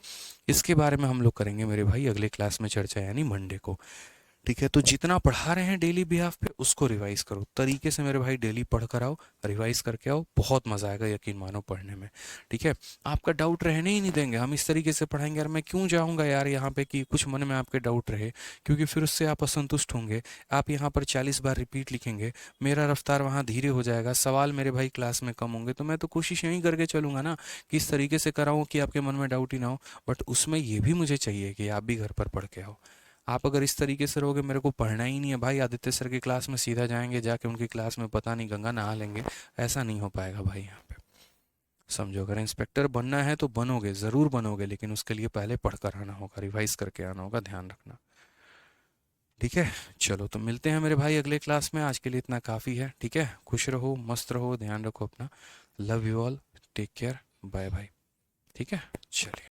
इसके बारे में हम लोग करेंगे मेरे भाई अगले क्लास में चर्चा, यानी मंडे को। ठीक है, तो जितना पढ़ा रहे हैं डेली बिहाफ पे उसको रिवाइज करो तरीके से मेरे भाई, डेली पढ़ कर आओ, रिवाइज करके आओ, बहुत मजा आएगा यकीन मानो पढ़ने में। ठीक है, आपका डाउट रहने ही नहीं देंगे, हम इस तरीके से पढ़ाएंगे। यार मैं क्यों जाऊंगा यार यहाँ पे कि कुछ मन में आपके डाउट रहे, क्योंकि फिर उससे आप असंतुष्ट होंगे। आप यहाँ पर 40 बार रिपीट लिखेंगे, मेरा रफ्तार वहाँ धीरे हो जाएगा, सवाल मेरे भाई क्लास में कम होंगे, तो मैं तो कोशिश यही करके चलूंगा ना कि इस तरीके से कराऊँ कि आपके मन में डाउट ही ना हो। बट उसमें ये भी मुझे चाहिए कि आप भी घर पर पढ़ के आओ। आप अगर इस तरीके से रहोगे मेरे को पढ़ना ही नहीं है भाई, आदित्य सर की क्लास में सीधा जाएंगे, जाके उनकी क्लास में पता नहीं गंगा नहा लेंगे, ऐसा नहीं हो पाएगा भाई यहाँ पे। समझो, अगर इंस्पेक्टर बनना है तो बनोगे, ज़रूर बनोगे, लेकिन उसके लिए पहले पढ़ कर आना होगा, रिवाइज करके आना होगा, ध्यान रखना। ठीक है, चलो तो मिलते हैं मेरे भाई अगले क्लास में, आज के लिए इतना काफ़ी है। ठीक है, खुश रहो, मस्त रहो, ध्यान रखो अपना, love you all, take care, bye bye. ठीक है, चलिए।